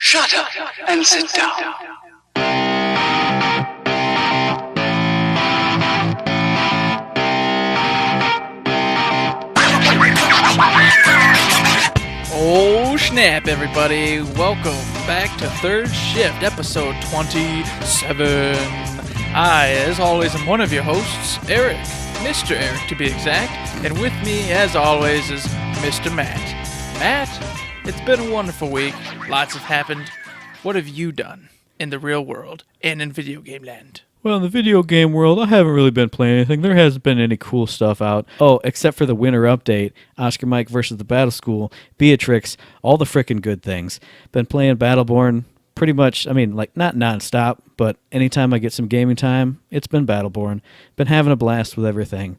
Shut up and sit down. Oh snap, everybody. Welcome back to Third Shift, episode 27. I, as always, am one of your hosts, Eric, Mr. Eric to be exact, and with me, as always, is Mr. Matt. Matt, it's been a wonderful week. Lots have happened. What have you done in the real world and in video game land? Well, in the video game world, I haven't really been playing anything. There hasn't been any cool stuff out. Oh, except for the winter update, Oscar Mike versus the Battle School, Beatrix, all the frickin' good things. Been playing Battleborn pretty much, not nonstop, but anytime I get some gaming time, it's been Battleborn. Been having a blast with everything.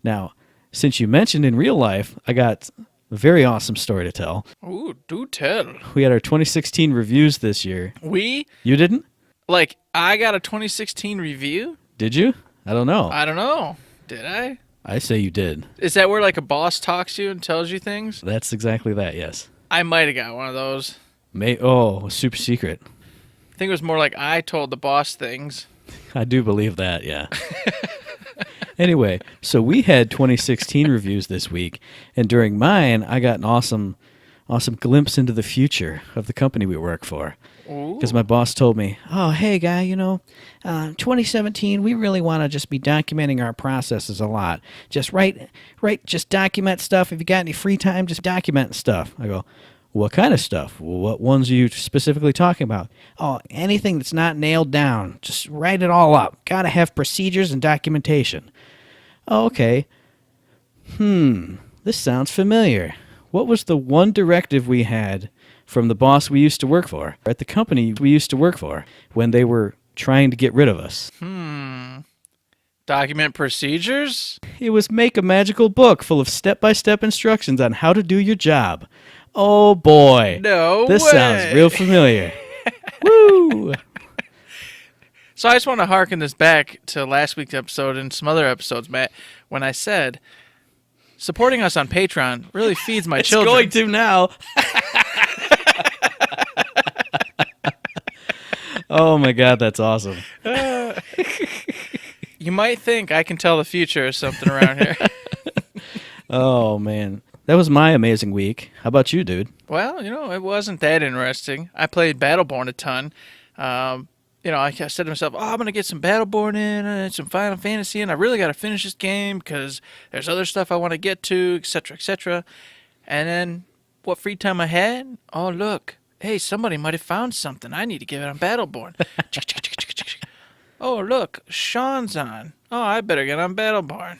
Now, since you mentioned in real life, I got a very awesome story to tell. Ooh, do tell. We had our 2016 reviews this year. We? You didn't? Like, I got a 2016 review? Did you? I don't know. I don't know. Did I? I say you did. Is that where, like, a boss talks to you and tells you things? That's exactly that, yes. I might have got one of those. Super secret. I think it was more like I told the boss things. I do believe that, yeah. Anyway, so we had 2016 reviews this week, and during mine, I got an awesome glimpse into the future of the company we work for. Because my boss told me, oh, hey, guy, 2017, we really want to just be documenting our processes a lot. Just just document stuff. If you got any free time, just document stuff. I go, what kind of stuff? Well, what ones are you specifically talking about? Oh, anything that's not nailed down. Just write it all up. Got to have procedures and documentation. Oh, okay. This sounds familiar. What was the one directive we had from the boss we used to work for, at the company we used to work for, when they were trying to get rid of us? Document procedures? It was make a magical book full of step-by-step instructions on how to do your job. Oh, boy. No This way. sounds real familiar. Woo! So I just want to harken this back to last week's episode and some other episodes, Matt, when I said supporting us on Patreon really feeds my children. It's going to now. Oh, my God, that's awesome. You might think I can tell the future or something around here. Oh, man. That was my amazing week. How about you, dude? Well, it wasn't that interesting. I played Battleborn a ton. I said to myself, I'm going to get some Battleborn in and some Final Fantasy in. I really got to finish this game because there's other stuff I want to get to, etc., etc. And then what free time I had, oh, look. Hey, somebody might have found something. I need to get it on Battleborn. Oh, look. Sean's on. Oh, I better get on Battleborn.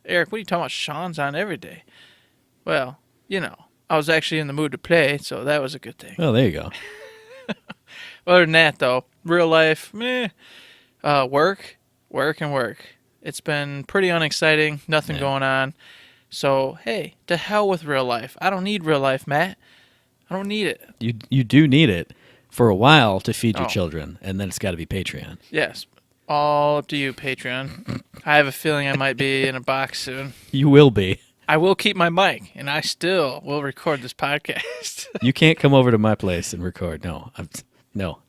Eric, what are you talking about? Sean's on every day. Well, I was actually in the mood to play, so that was a good thing. Oh, there you go. Other than that, though, real life, work. It's been pretty unexciting. Nothing going on. So, hey, to hell with real life. I don't need real life, Matt. I don't need it. You do need it for a while to feed your children, and then it's got to be Patreon. Yes. All up to you, Patreon. I have a feeling I might be in a box soon. You will be. I will keep my mic, and I still will record this podcast. You can't come over to my place and record. No. No.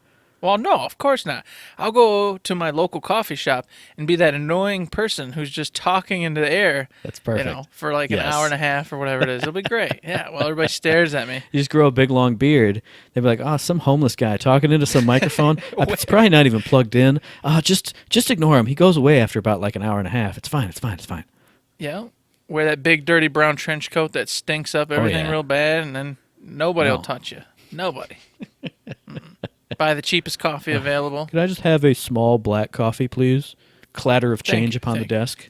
Well, no, of course not. I'll go to my local coffee shop and be that annoying person who's just talking into the air. That's perfect. For like an hour and a half or whatever it is. It'll be great. Yeah, well, everybody stares at me. You just grow a big, long beard. They'll be like, oh, some homeless guy talking into some microphone. It's probably not even plugged in. Just ignore him. He goes away after about like an hour and a half. It's fine. Yeah. Wear that big, dirty brown trench coat that stinks up everything real bad, and then nobody will touch you. Nobody. Buy the cheapest coffee available. Could I just have a small black coffee, please? Clatter of change upon the desk.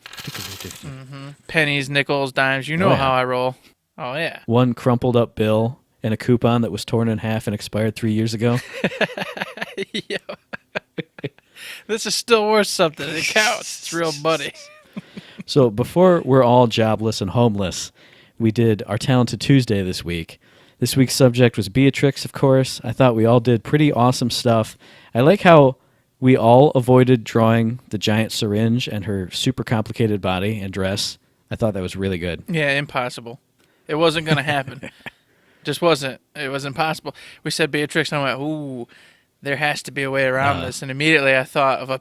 Pennies, nickels, dimes. You know how I roll. Oh, yeah. One crumpled up bill and a coupon that was torn in half and expired 3 years ago. Yeah. This is still worth something. It counts. It's real money. So before we're all jobless and homeless, we did our Talented Tuesday this week. This week's subject was Beatrix, of course. I thought we all did pretty awesome stuff. I like how we all avoided drawing the giant syringe and her super complicated body and dress. I thought that was really good. Yeah, impossible. It wasn't going to happen. Just wasn't. It was impossible. We said Beatrix, and I went, ooh, there has to be a way around this. And immediately I thought of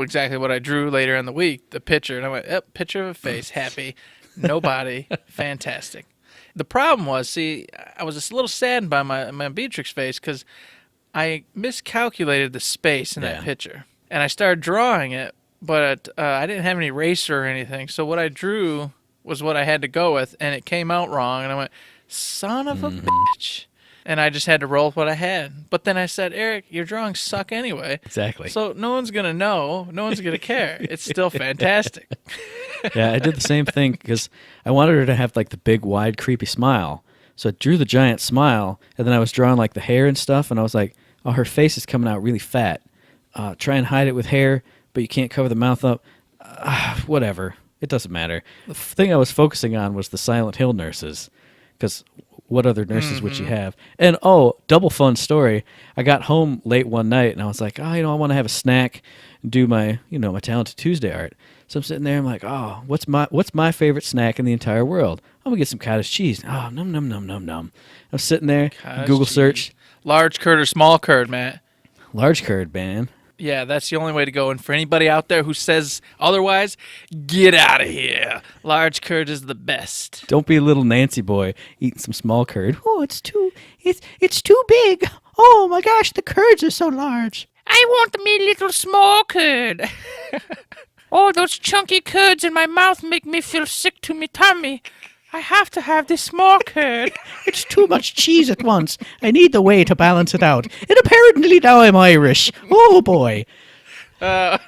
exactly what I drew later in the week, the picture. And I went, yep, picture of a face, happy, no body, fantastic. The problem was, I was just a little saddened by my Beatrix face because I miscalculated the space in that picture. And I started drawing it, but I didn't have any eraser or anything. So what I drew was what I had to go with, and it came out wrong. And I went, son of a bitch. And I just had to roll with what I had. But then I said, Eric, your drawings suck anyway. Exactly. So no one's going to know. No one's going to care. It's still fantastic. Yeah, I did the same thing because I wanted her to have like the big, wide, creepy smile. So I drew the giant smile, and then I was drawing like the hair and stuff, and I was like, oh, her face is coming out really fat. Try and hide it with hair, but you can't cover the mouth up. Whatever. It doesn't matter. The thing I was focusing on was the Silent Hill nurses, because what other nurses would you have? And, double fun story. I got home late one night, and I was like, I want to have a snack and do my, my Talented Tuesday art. So I'm sitting there, I'm like, what's my favorite snack in the entire world? I'm going to get some cottage cheese. Oh, num, num, num, num, num. I'm sitting there, Google search. Large curd or small curd, Matt? Large curd, man. Yeah, that's the only way to go. And for anybody out there who says otherwise, get out of here. Large curd is the best. Don't be a little Nancy boy eating some small curd. Oh, it's too big. Oh my gosh, the curds are so large. I want me little small curd. Oh, those chunky curds in my mouth make me feel sick to me tummy. I have to have this small curd. It's too much cheese at once. I need the whey to balance it out. And apparently now I'm Irish. Oh, boy. It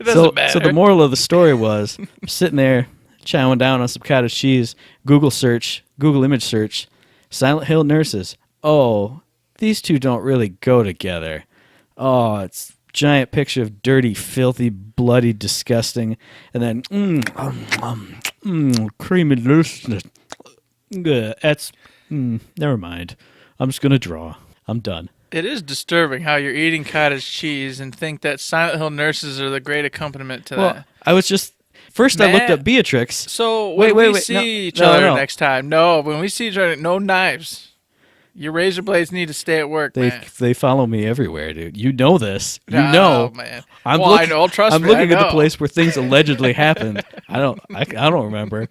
doesn't matter. So the moral of the story was, I'm sitting there chowing down on some cottage cheese, Google image search, Silent Hill nurses. Oh, these two don't really go together. Oh, it's giant picture of dirty, filthy, bloody, disgusting, and then creamy looseness. That's never mind. I'm just gonna draw. I'm done. It is disturbing how you're eating cottage cheese and think that Silent Hill nurses are the great accompaniment to that. I was just first. Matt, I looked up Beatrix. So when we see each other next time, when we see each other, no knives. Your razor blades need to stay at work, man. They follow me everywhere, dude. You know this. You Oh, know. Man. I know. Trust me. I'm looking at the place where things allegedly happened. I don't remember.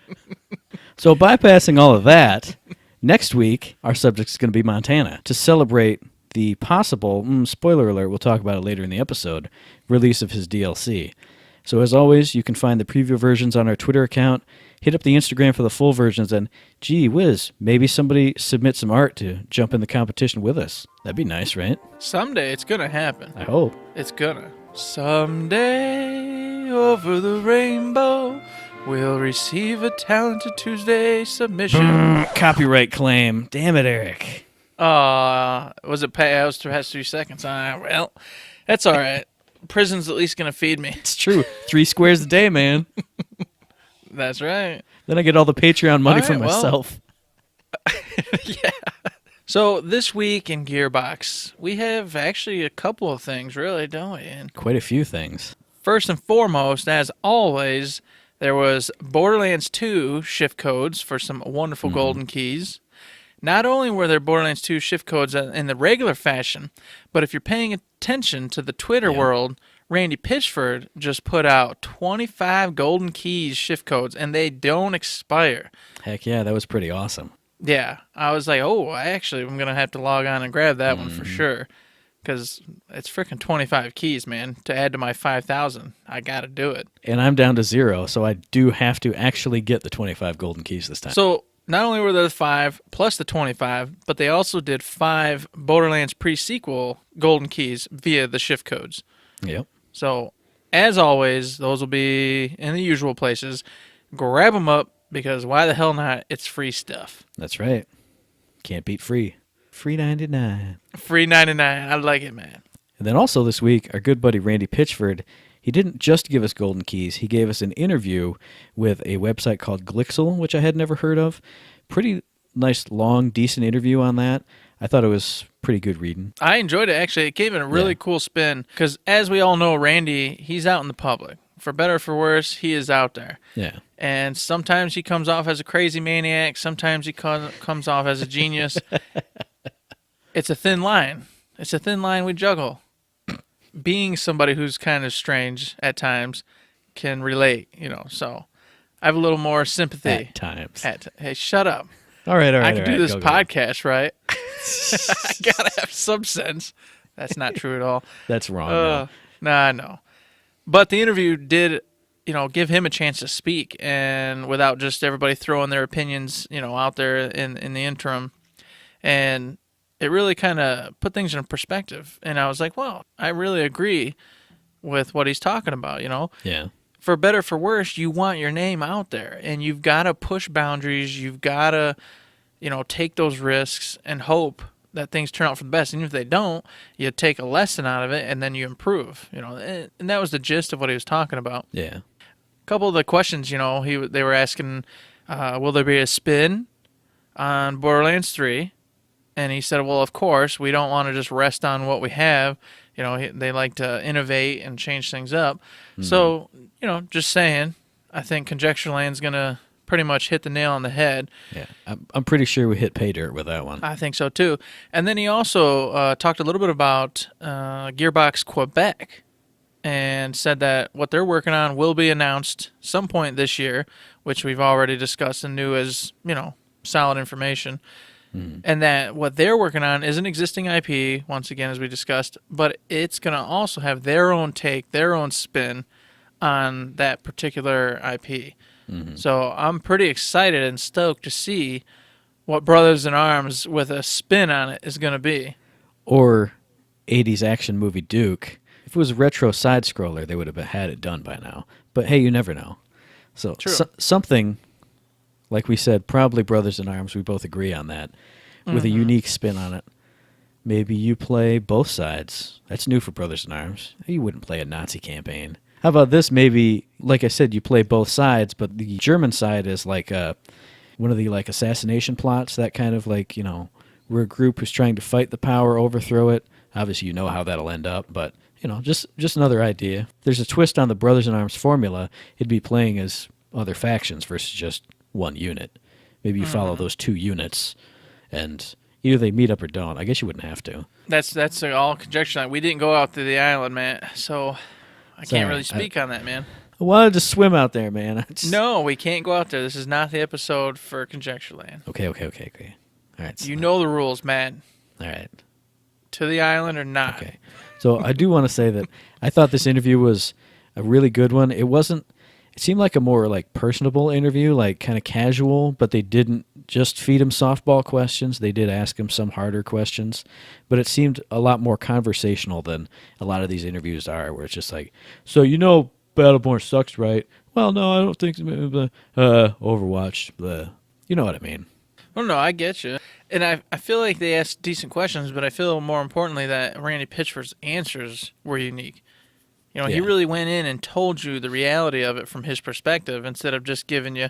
So bypassing all of that, next week our subject is going to be Montana to celebrate the possible spoiler alert. We'll talk about it later in the episode. Release of his DLC. So as always, you can find the preview versions on our Twitter account. Hit up the Instagram for the full versions, and gee whiz, maybe somebody submit some art to jump in the competition with us. That'd be nice, right? Someday it's gonna happen. I hope. It's gonna. Someday over the rainbow, we'll receive a Talented Tuesday submission. Copyright claim. Damn it, Eric. Was it past 3 seconds? Well, that's all right. Prison's at least gonna feed me. It's true. 3 squares a day, man. That's right. Then I get all the Patreon money for myself. Yeah. So this week in Gearbox, we have actually a couple of things, really, don't we? And quite a few things. First and foremost, as always, there was Borderlands 2 shift codes for some wonderful golden keys. Not only were there Borderlands 2 shift codes in the regular fashion, but if you're paying attention to the Twitter world, Randy Pitchford just put out 25 golden keys shift codes, and they don't expire. Heck yeah, that was pretty awesome. Yeah, I was like, I'm going to have to log on and grab that one for sure, because it's freaking 25 keys, man, to add to my 5,000. I got to do it. And I'm down to 0, so I do have to actually get the 25 golden keys this time. So not only were there 5 plus the 25, but they also did 5 Borderlands pre-sequel golden keys via the shift codes. Yep. So, as always, those will be in the usual places. Grab them up, because why the hell not? It's free stuff. That's right. Can't beat free. Free 99. Free 99. I like it, man. And then also this week, our good buddy Randy Pitchford, he didn't just give us golden keys. He gave us an interview with a website called Glixel, which I had never heard of. Pretty nice, long, decent interview on that. I thought it was pretty good reading. I enjoyed it, actually. It gave it a really cool spin, because as we all know, Randy, he's out in the public. for better or for worse, he is out there. Yeah. And sometimes he comes off as a crazy maniac. Sometimes he comes off as a genius. It's a thin line. It's a thin line we juggle. Being somebody who's kind of strange at times can relate, so I have a little more sympathy. At times. Hey, shut up. All right. I can do this podcast, right? I got to have some sense. That's not true at all. That's wrong. Nah, no. But the interview did, give him a chance to speak, and without just everybody throwing their opinions, out there in the interim. And it really kind of put things in perspective. And I was like, well, I really agree with what he's talking about, Yeah. For better or for worse, you want your name out there, and you've got to push boundaries. You've got to, take those risks and hope that things turn out for the best. And if they don't, you take a lesson out of it, and then you improve, and that was the gist of what he was talking about. Yeah. A couple of the questions, they were asking, will there be a spin on Borderlands 3? And he said, well, of course, we don't want to just rest on what we have. They like to innovate and change things up. Mm-hmm. So, just saying, I think Conjecture Land's going to pretty much hit the nail on the head. Yeah, I'm pretty sure we hit pay dirt with that one. I think so, too. And then he also talked a little bit about Gearbox Quebec and said that what they're working on will be announced some point this year, which we've already discussed and knew as, solid information. And that what they're working on is an existing IP, once again, as we discussed, but it's going to also have their own take, their own spin on that particular IP. Mm-hmm. So I'm pretty excited and stoked to see what Brothers in Arms with a spin on it is going to be. Or 80s action movie Duke. If it was a retro side-scroller, they would have had it done by now. But hey, you never know. So something... Like we said, probably Brothers in Arms. We both agree on that. With a unique spin on it. Maybe you play both sides. That's new for Brothers in Arms. You wouldn't play a Nazi campaign. How about this? Maybe, like I said, you play both sides, but the German side is like one of the assassination plots. That kind of we're a group who's trying to fight the power, overthrow it. Obviously, you know how that'll end up, but just another idea. If there's a twist on the Brothers in Arms formula, it'd be playing as other factions versus just one unit. Maybe you follow those two units, and either they meet up or don't. I guess you wouldn't have to. That's all conjecture. We didn't go out to the island, man, so I can't really speak on that, man. I wanted to swim out there, man. No, we can't go out there. This is not the episode for Conjecture Land. Okay. All right. You know the rules, man. All right. To the island or not. Okay. So I do want to say that I thought this interview was a really good one. It seemed like a more personable interview, kind of casual, but they didn't just feed him softball questions. They did ask him some harder questions, but it seemed a lot more conversational than a lot of these interviews are, where it's just so Battleborn sucks, right? Well, no, I don't think so. Overwatch, blah. You know what I mean. Well, no, I get you. And I feel like they asked decent questions, but I feel more importantly that Randy Pitchford's answers were unique. He really went in and told you the reality of it from his perspective instead of just giving you,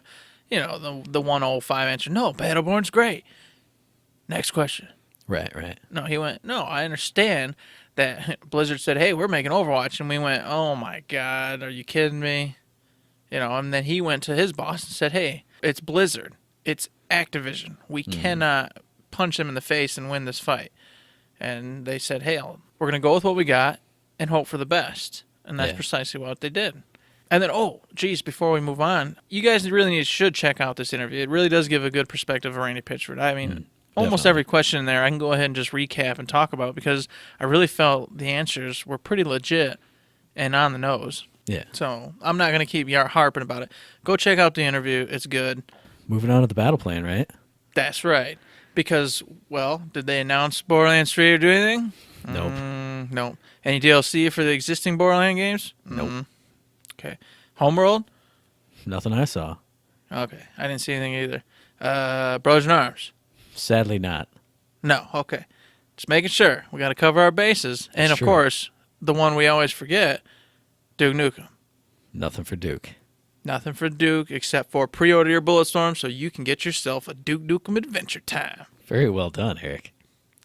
the 105 answer. No, Battleborn's great. Next question. Right. No, he went, no, I understand that Blizzard said, hey, we're making Overwatch. And we went, oh, my God, are you kidding me? And then he went to his boss and said, hey, it's Blizzard. It's Activision. We cannot punch them in the face and win this fight. And they said, hey, we're going to go with what we got and hope for the best. And that's precisely what they did. And then, before we move on, you guys really should check out this interview. It really does give a good perspective of Randy Pitchford. I mean, almost every question in there I can go ahead and just recap and talk about because I really felt the answers were pretty legit and on the nose. Yeah. So I'm not going to keep harping about it. Go check out the interview. It's good. Moving on to the Battleplan, right? That's right. Because, did they announce Borderlands 3 or do anything? Nope. Nope. Any DLC for the existing Borderlands games? Nope. Okay. Homeworld? Nothing I saw. Okay. I didn't see anything either. Brothers in Arms? Sadly not. No. Okay. Just making sure. We got to cover our bases. And, of course, the one we always forget, Duke Nukem. Nothing for Duke. Nothing for Duke except for pre-order your Bulletstorm so you can get yourself a Duke Nukem Adventure Time. Very well done, Eric.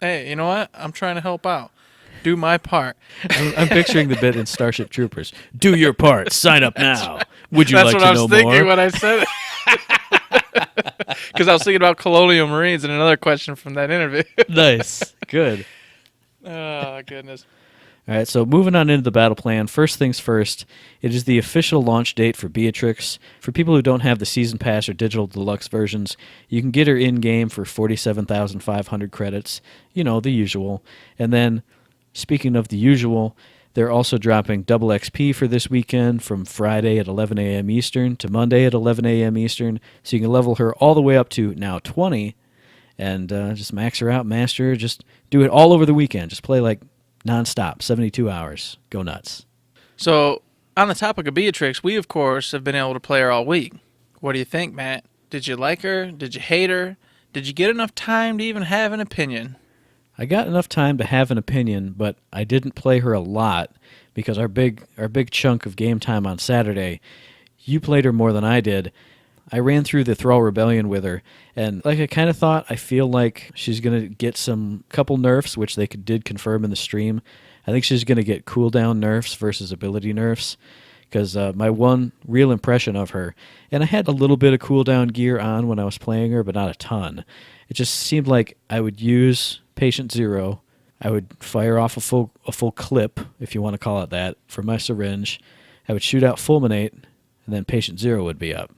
Hey, you know what? I'm trying to help out. do my part. I'm picturing the bit in Starship Troopers. Do your part. Sign up now. Would you That's like what to I was know thinking more? when I said it. Because I was thinking about Colonial Marines and another question from that interview. Nice. Good. Oh, goodness. All right, so moving on into the battle plan. First things first, it is the official launch date for Beatrix. For people who don't have the Season Pass or Digital Deluxe versions, you can get her in-game for 47,500 credits. You know, the usual. And then, speaking of the usual, they're also dropping double XP for this weekend from Friday at 11 a.m. Eastern to Monday at 11 a.m. Eastern. So you can level her all the way up to now 20 and just max her out, master her, just do it all over the weekend. Just play like non-stop, 72 hours. Go nuts. So, on the topic of Beatrix, we, of course, have been able to play her all week. What do you think, Matt? Did you like her? Did you hate her? Did you get enough time to even have an opinion? I got enough time to have an opinion, but I didn't play her a lot because our big chunk of game time on Saturday, you played her more than I did. I ran through the Thrall Rebellion with her, and like I kind of thought, I feel like she's going to get some couple nerfs, which they did confirm in the stream. I think she's going to get cooldown nerfs versus ability nerfs, because my one real impression of her, and I had a little bit of cooldown gear on when I was playing her, but not a ton. It just seemed like I would use Patient Zero, I would fire off a full clip, if you want to call it that, from my syringe. I would shoot out Fulminate, and then Patient Zero would be up.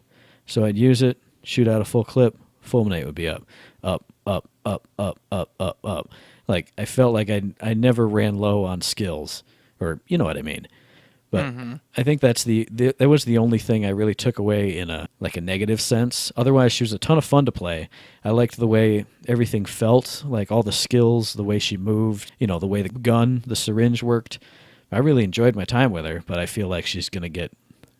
So I'd use it, shoot out a full clip, Fulminate would be up. Up, up, up, up, up, up, up. Like, I felt like I never ran low on skills, or you know what I mean. But I think that's that was the only thing I really took away in a negative sense. Otherwise, she was a ton of fun to play. I liked the way everything felt, like all the skills, the way she moved, the way the gun, the syringe worked. I really enjoyed my time with her, but I feel like she's going to get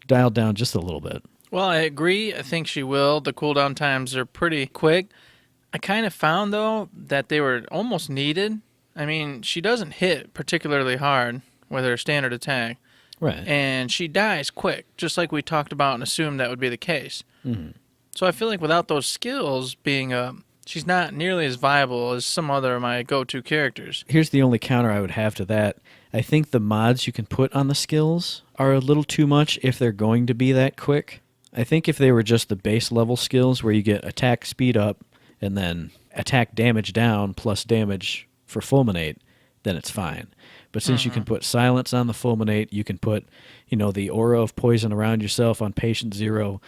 dialed down just a little bit. Well, I agree. I think she will. The cooldown times are pretty quick. I kind of found, though, that they were almost needed. I mean, she doesn't hit particularly hard with her standard attack. Right. And she dies quick, just like we talked about and assumed that would be the case. Mm-hmm. So I feel like without those skills being up, she's not nearly as viable as some other of my go-to characters. Here's the only counter I would have to that. I think the mods you can put on the skills are a little too much if they're going to be that quick. I think if they were just the base level skills where you get attack speed up and then attack damage down plus damage for Fulminate, then it's fine. But since you can put silence on the Fulminate, you can put, the aura of poison around yourself on Patient Zero.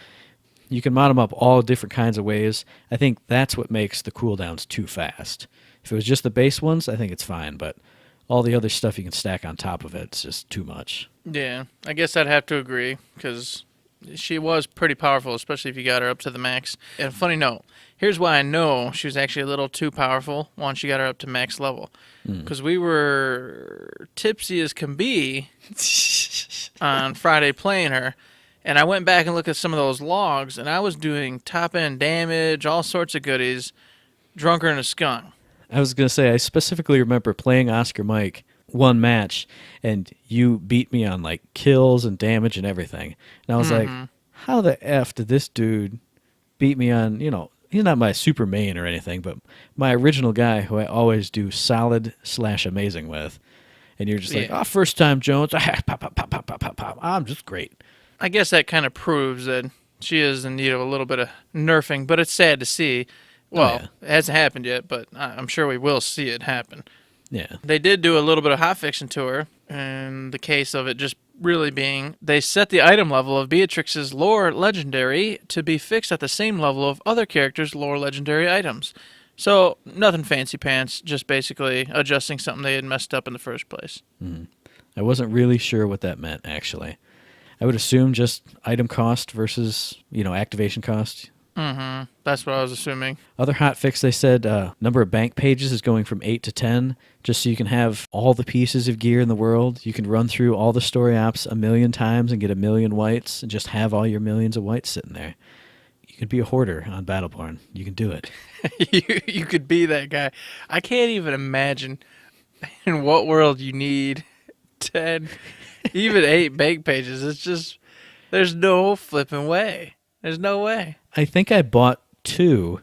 You can mod them up all different kinds of ways. I think that's what makes the cooldowns too fast. If it was just the base ones, I think it's fine. But all the other stuff you can stack on top of it's just too much. Yeah, I guess I'd have to agree, because she was pretty powerful, especially if you got her up to the max. And a funny note, here's why I know she was actually a little too powerful once you got her up to max level. Because we were tipsy as can be on Friday playing her, and I went back and looked at some of those logs, and I was doing top-end damage, all sorts of goodies, drunker than a skunk. I was going to say, I specifically remember playing Oscar Mike one match, and you beat me on, kills and damage and everything. And I was like, how the F did this dude beat me on, he's not my super main or anything, but my original guy who I always do solid/amazing with. And you're just like, first time Jones, pop, pop, pop, pop, pop, pop, pop. I'm just great. I guess that kind of proves that she is in need of a little bit of nerfing, but it's sad to see. Well, It hasn't happened yet, but I'm sure we will see it happen. Yeah. They did do a little bit of hotfixing to her, in the case of it just really being, they set the item level of Beatrix's lore legendary to be fixed at the same level of other characters' lore legendary items. So, nothing fancy pants, just basically adjusting something they had messed up in the first place. I wasn't really sure what that meant, actually. I would assume just item cost versus, activation cost. That's what I was assuming. Other hotfix, they said number of bank pages is going from 8 to 10, just so you can have all the pieces of gear in the world. You can run through all the story ops 1,000,000 times and get 1,000,000 whites and just have all your millions of whites sitting there. You could be a hoarder on Battleborn. You can do it. You could be that guy. I can't even imagine in what world you need 10, even 8 bank pages. It's just, there's no flipping way. There's no way. I think I bought 2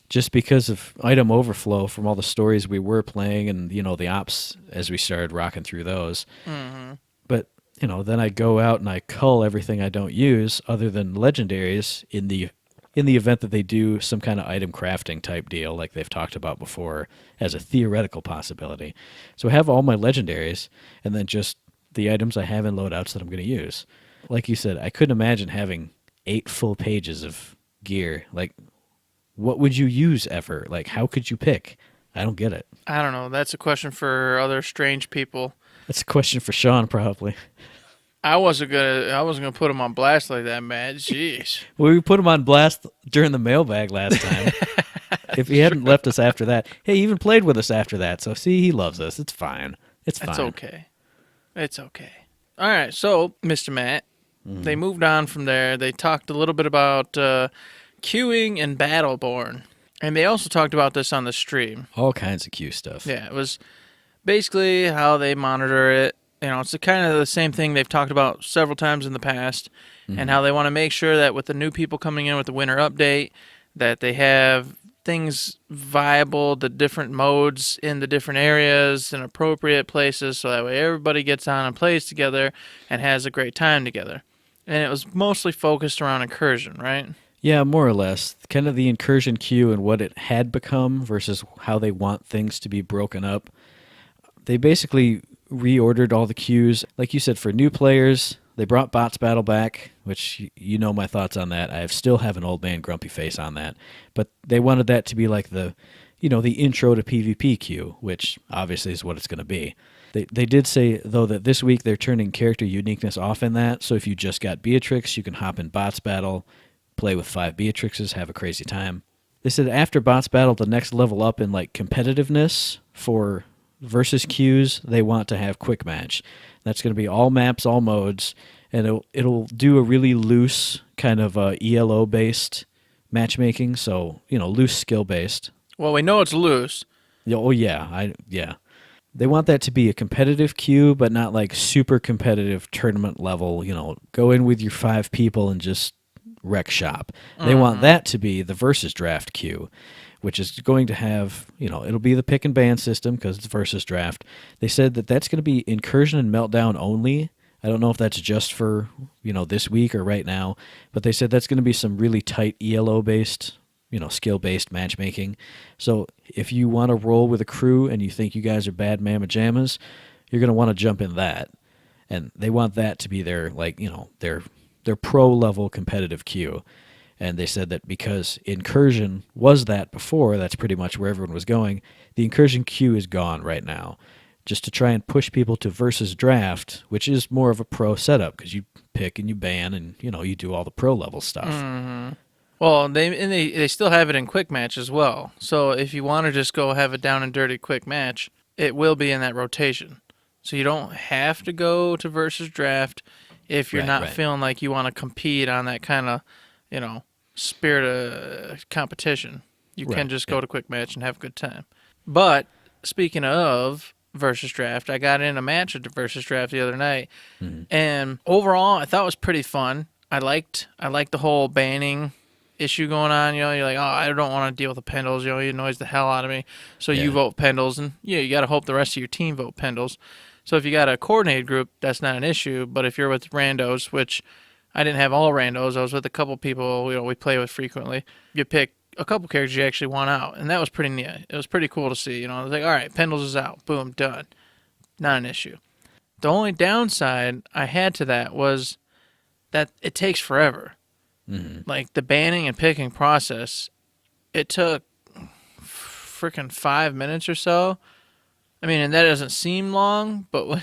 just because of item overflow from all the stories we were playing and, the ops as we started rocking through those. Mm-hmm. But, then I go out and I cull everything I don't use other than legendaries in the event that they do some kind of item crafting type deal like they've talked about before as a theoretical possibility. So I have all my legendaries and then just the items I have in loadouts that I'm going to use. Like you said, I couldn't imagine having 8 full pages of gear. Like, what would you use ever? Like, how could you pick? I don't get it. I don't know. That's a question for other strange people. That's a question for Sean, probably. I wasn't gonna put him on blast like that, man. Jeez. Well, we put him on blast during the mailbag last time. If he hadn't left us after that, hey, he even played with us after that. So see, he loves us. It's fine. It's fine. It's okay. It's okay. All right. So, Mr. Matt, they moved on from there. They talked a little bit about queuing and Battleborn. And they also talked about this on the stream. All kinds of queue stuff. Yeah, it was basically how they monitor it. It's kind of the same thing they've talked about several times in the past, and how they want to make sure that with the new people coming in with the winter update, that they have things viable, the different modes in the different areas and appropriate places, so that way everybody gets on and plays together and has a great time together. And it was mostly focused around incursion, right? Yeah, more or less. Kind of the incursion queue and what it had become versus how they want things to be broken up. They basically reordered all the queues. Like you said, for new players, they brought Bots Battle back, which you know my thoughts on that. I still have an old man grumpy face on that. But they wanted that to be like the intro to PvP queue, which obviously is what it's going to be. They did say, though, that this week they're turning character uniqueness off in that. So if you just got Beatrix, you can hop in Bots Battle, play with 5 Beatrixes, have a crazy time. They said after Bots Battle, the next level up in like competitiveness for versus queues, they want to have quick match. That's going to be all maps, all modes, and it'll do a really loose kind of ELO based matchmaking. So loose skill based. Well, we know it's loose. Oh yeah, yeah. They want that to be a competitive queue, but not like super competitive tournament level. Go in with your 5 people and just wreck shop. They want that to be the versus draft queue, which is going to have, it'll be the pick and ban system because it's versus draft. They said that that's going to be incursion and meltdown only. I don't know if that's just for, this week or right now, but they said that's going to be some really tight ELO-based, skill-based matchmaking. So if you want to roll with a crew and you think you guys are bad mamma jammas, you're going to want to jump in that. And they want that to be their, their pro-level competitive queue. And they said that because incursion was that before, that's pretty much where everyone was going, the incursion queue is gone right now. Just to try and push people to versus draft, which is more of a pro setup because you pick and you ban and, you do all the pro level stuff. Mm-hmm. Well, they still have it in quick match as well. So if you want to just go have a down and dirty quick match, it will be in that rotation. So you don't have to go to versus draft if you're not feeling like you want to compete on that kind of, spirit of competition. You can just go to quick match and have a good time. But speaking of versus draft, I got in a match at the versus draft the other night, and overall I thought it was pretty fun. I liked the whole banning issue going on. You're like, oh, I don't want to deal with the Pendles. You annoys the hell out of me. So you vote Pendles, and you got to hope the rest of your team vote Pendles. So if you got a coordinated group, that's not an issue. But if you're with randos, which I didn't have all randos, I was with a couple people we play with frequently. You pick a couple characters you actually want out, and that was pretty neat. It was pretty cool to see. I was like, all right, Pendles is out. Boom, done. Not an issue. The only downside I had to that was that it takes forever. Mm-hmm. Like the banning and picking process, it took freaking 5 minutes or so. I mean, and that doesn't seem long, but when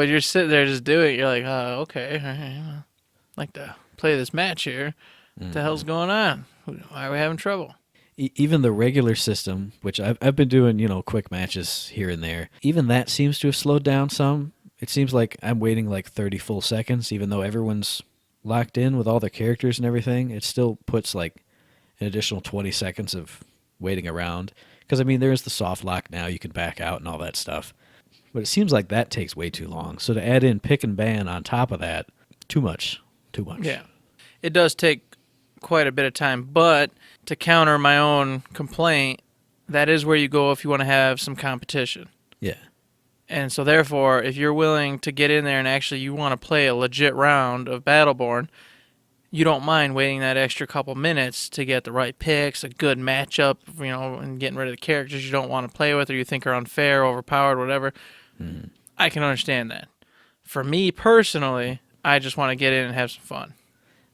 you're sitting there just doing it, you're like, oh, okay, I'd like to play this match here. What the hell's going on? Why are we having trouble? Even the regular system, which I've been doing, quick matches here and there, even that seems to have slowed down some. It seems like I'm waiting like 30 full seconds, even though everyone's locked in with all their characters and everything. It still puts like an additional 20 seconds of waiting around. Because, there is the soft lock now. You can back out and all that stuff. But it seems like that takes way too long. So to add in pick and ban on top of that, too much. Yeah. It does take quite a bit of time. But to counter my own complaint, that is where you go if you want to have some competition. Yeah. And so therefore, if you're willing to get in there and actually you want to play a legit round of Battleborn, you don't mind waiting that extra couple minutes to get the right picks, a good matchup, and getting rid of the characters you don't want to play with or you think are unfair, overpowered, whatever. I can understand that. For me personally, I just want to get in and have some fun.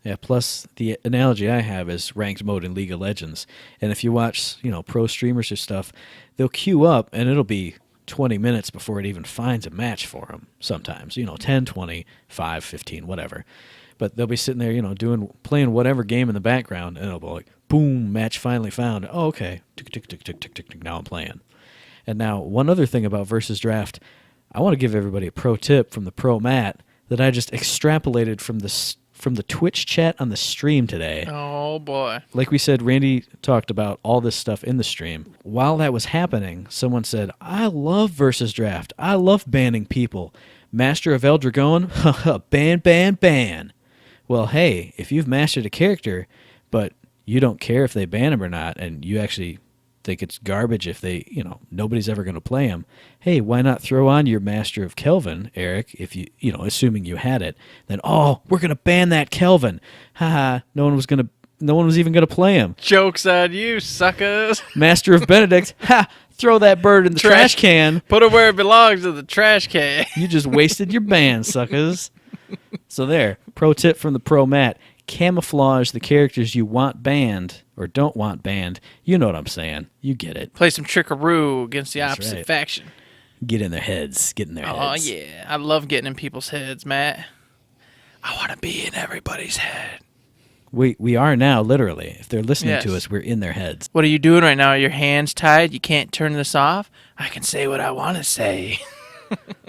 Yeah, plus the analogy I have is ranked mode in League of Legends. And if you watch, pro streamers or stuff, they'll queue up and it'll be 20 minutes before it even finds a match for them sometimes. 10, 20, 5, 15, whatever. But they'll be sitting there, playing whatever game in the background, and it'll be like, boom, match finally found. Oh, okay. Tick, tick, tick, tick, tick, tick, tick. Now I'm playing. And now, one other thing about Versus Draft, I want to give everybody a pro tip from the pro Matt that I just extrapolated from the Twitch chat on the stream today. Oh, boy. Like we said, Randy talked about all this stuff in the stream. While that was happening, someone said, I love Versus Draft. I love banning people. Master of Eldragon, ban, ban, ban. Well, hey, if you've mastered a character, but you don't care if they ban him or not, and you actually think it's garbage if they, nobody's ever going to play him, hey, why not throw on your Master of Kelvin, Eric, if you, assuming you had it, then, we're going to ban that Kelvin. Haha, no one was even going to play him. Joke's on you, suckers. Master of Benedict, throw that bird in the trash can. Put it where it belongs, in the trash can. You just wasted your ban, suckers. So there, pro tip from the pro Matt, camouflage the characters you want banned or don't want banned. You know what I'm saying. You get it. Play some trickaroo against the opposite right. faction. Get in their heads. Get in their heads. Oh, yeah. I love getting in people's heads, Matt. I want to be in everybody's head. We are now, literally. If they're listening to us, we're in their heads. What are you doing right now? Are your hands tied? You can't turn this off? I can say what I want to say.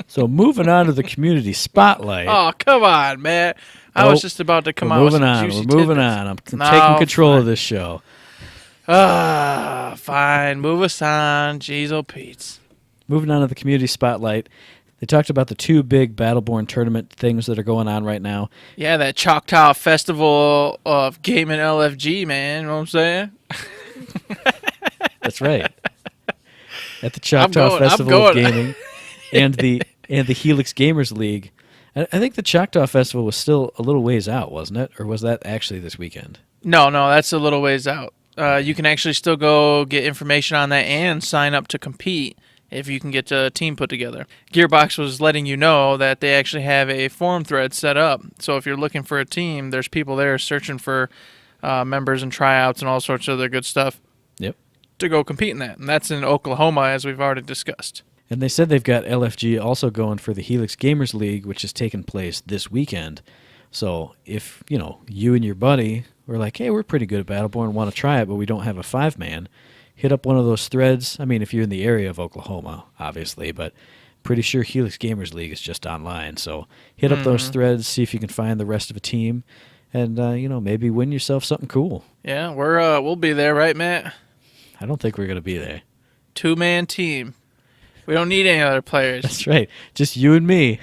So moving on to the community spotlight. Oh, come on, man. I was just about to come out with some juicy We're moving on. I'm taking control of this show. Fine. Move us on. Jeez, oh, Pete's. Moving on to the community spotlight. They talked about the two big Battleborn tournament things that are going on right now. Yeah, that Choctaw Festival of Game and LFG, man. You know what I'm saying? That's right. At the Choctaw Festival of Gaming and the Helix Gamers League. I think the Choctaw Festival was still a little ways out, wasn't it? Or was that actually this weekend? No, that's a little ways out. You can actually still go get information on that and sign up to compete if you can get a team put together. Gearbox was letting you know that they actually have a forum thread set up. So if you're looking for a team, there's people there searching for members and tryouts and all sorts of other good stuff. Yep. To go compete in that. And that's in Oklahoma, as we've already discussed. And they said they've got LFG also going for the Helix Gamers League, which is taking place this weekend. So if, you and your buddy were like, hey, we're pretty good at Battleborn and want to try it, but we don't have a 5-man, hit up one of those threads. I mean, if you're in the area of Oklahoma, obviously, but pretty sure Helix Gamers League is just online. So hit up those threads, see if you can find the rest of a team, and, maybe win yourself something cool. Yeah, we'll be there, right, Matt? I don't think we're going to be there. 2-man team. We don't need any other players. That's right. Just you and me.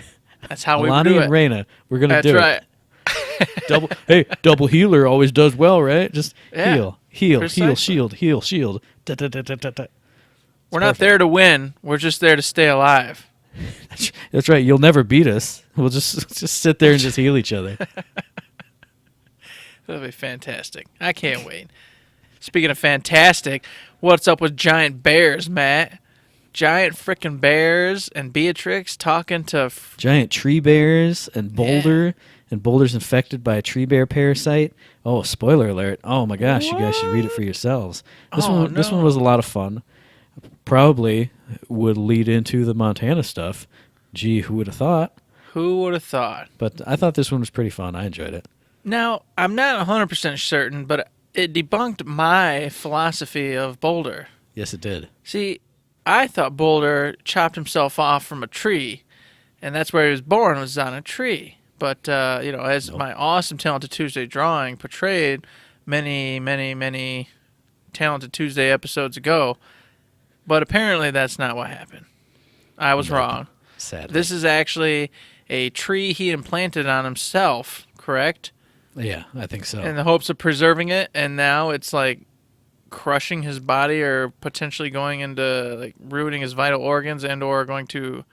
That's how Alani we do it. and Reyna. We're going to do it. That's right. Double healer always does well, right? Just heal, precisely. shield. Da, da, da, da, da, da. We're not there to win. We're just there to stay alive. That's right. You'll never beat us. We'll just sit there and just heal each other. That'll be fantastic. I can't wait. Speaking of fantastic, what's up with giant bears, Matt? Giant frickin' bears and Beatrix talking to... giant tree bears and Boulder. Yeah. And Boulder's infected by a tree bear parasite. Oh, spoiler alert. Oh, my gosh. What? You guys should read it for yourselves. This one was a lot of fun. Probably would lead into the Montana stuff. Gee, who would have thought? Who would have thought? But I thought this one was pretty fun. I enjoyed it. Now, I'm not 100% certain, but it debunked my philosophy of Boulder. Yes, it did. See, I thought Boulder chopped himself off from a tree, and that's where he was born, was on a tree. But, as my awesome Talented Tuesday drawing portrayed many, many, many Talented Tuesday episodes ago, but apparently that's not what happened. I was wrong. Sadly. This is actually a tree he implanted on himself, correct? Yeah, I think so. in the hopes of preserving it, and now it's like crushing his body or potentially going into like ruining his vital organs and or going to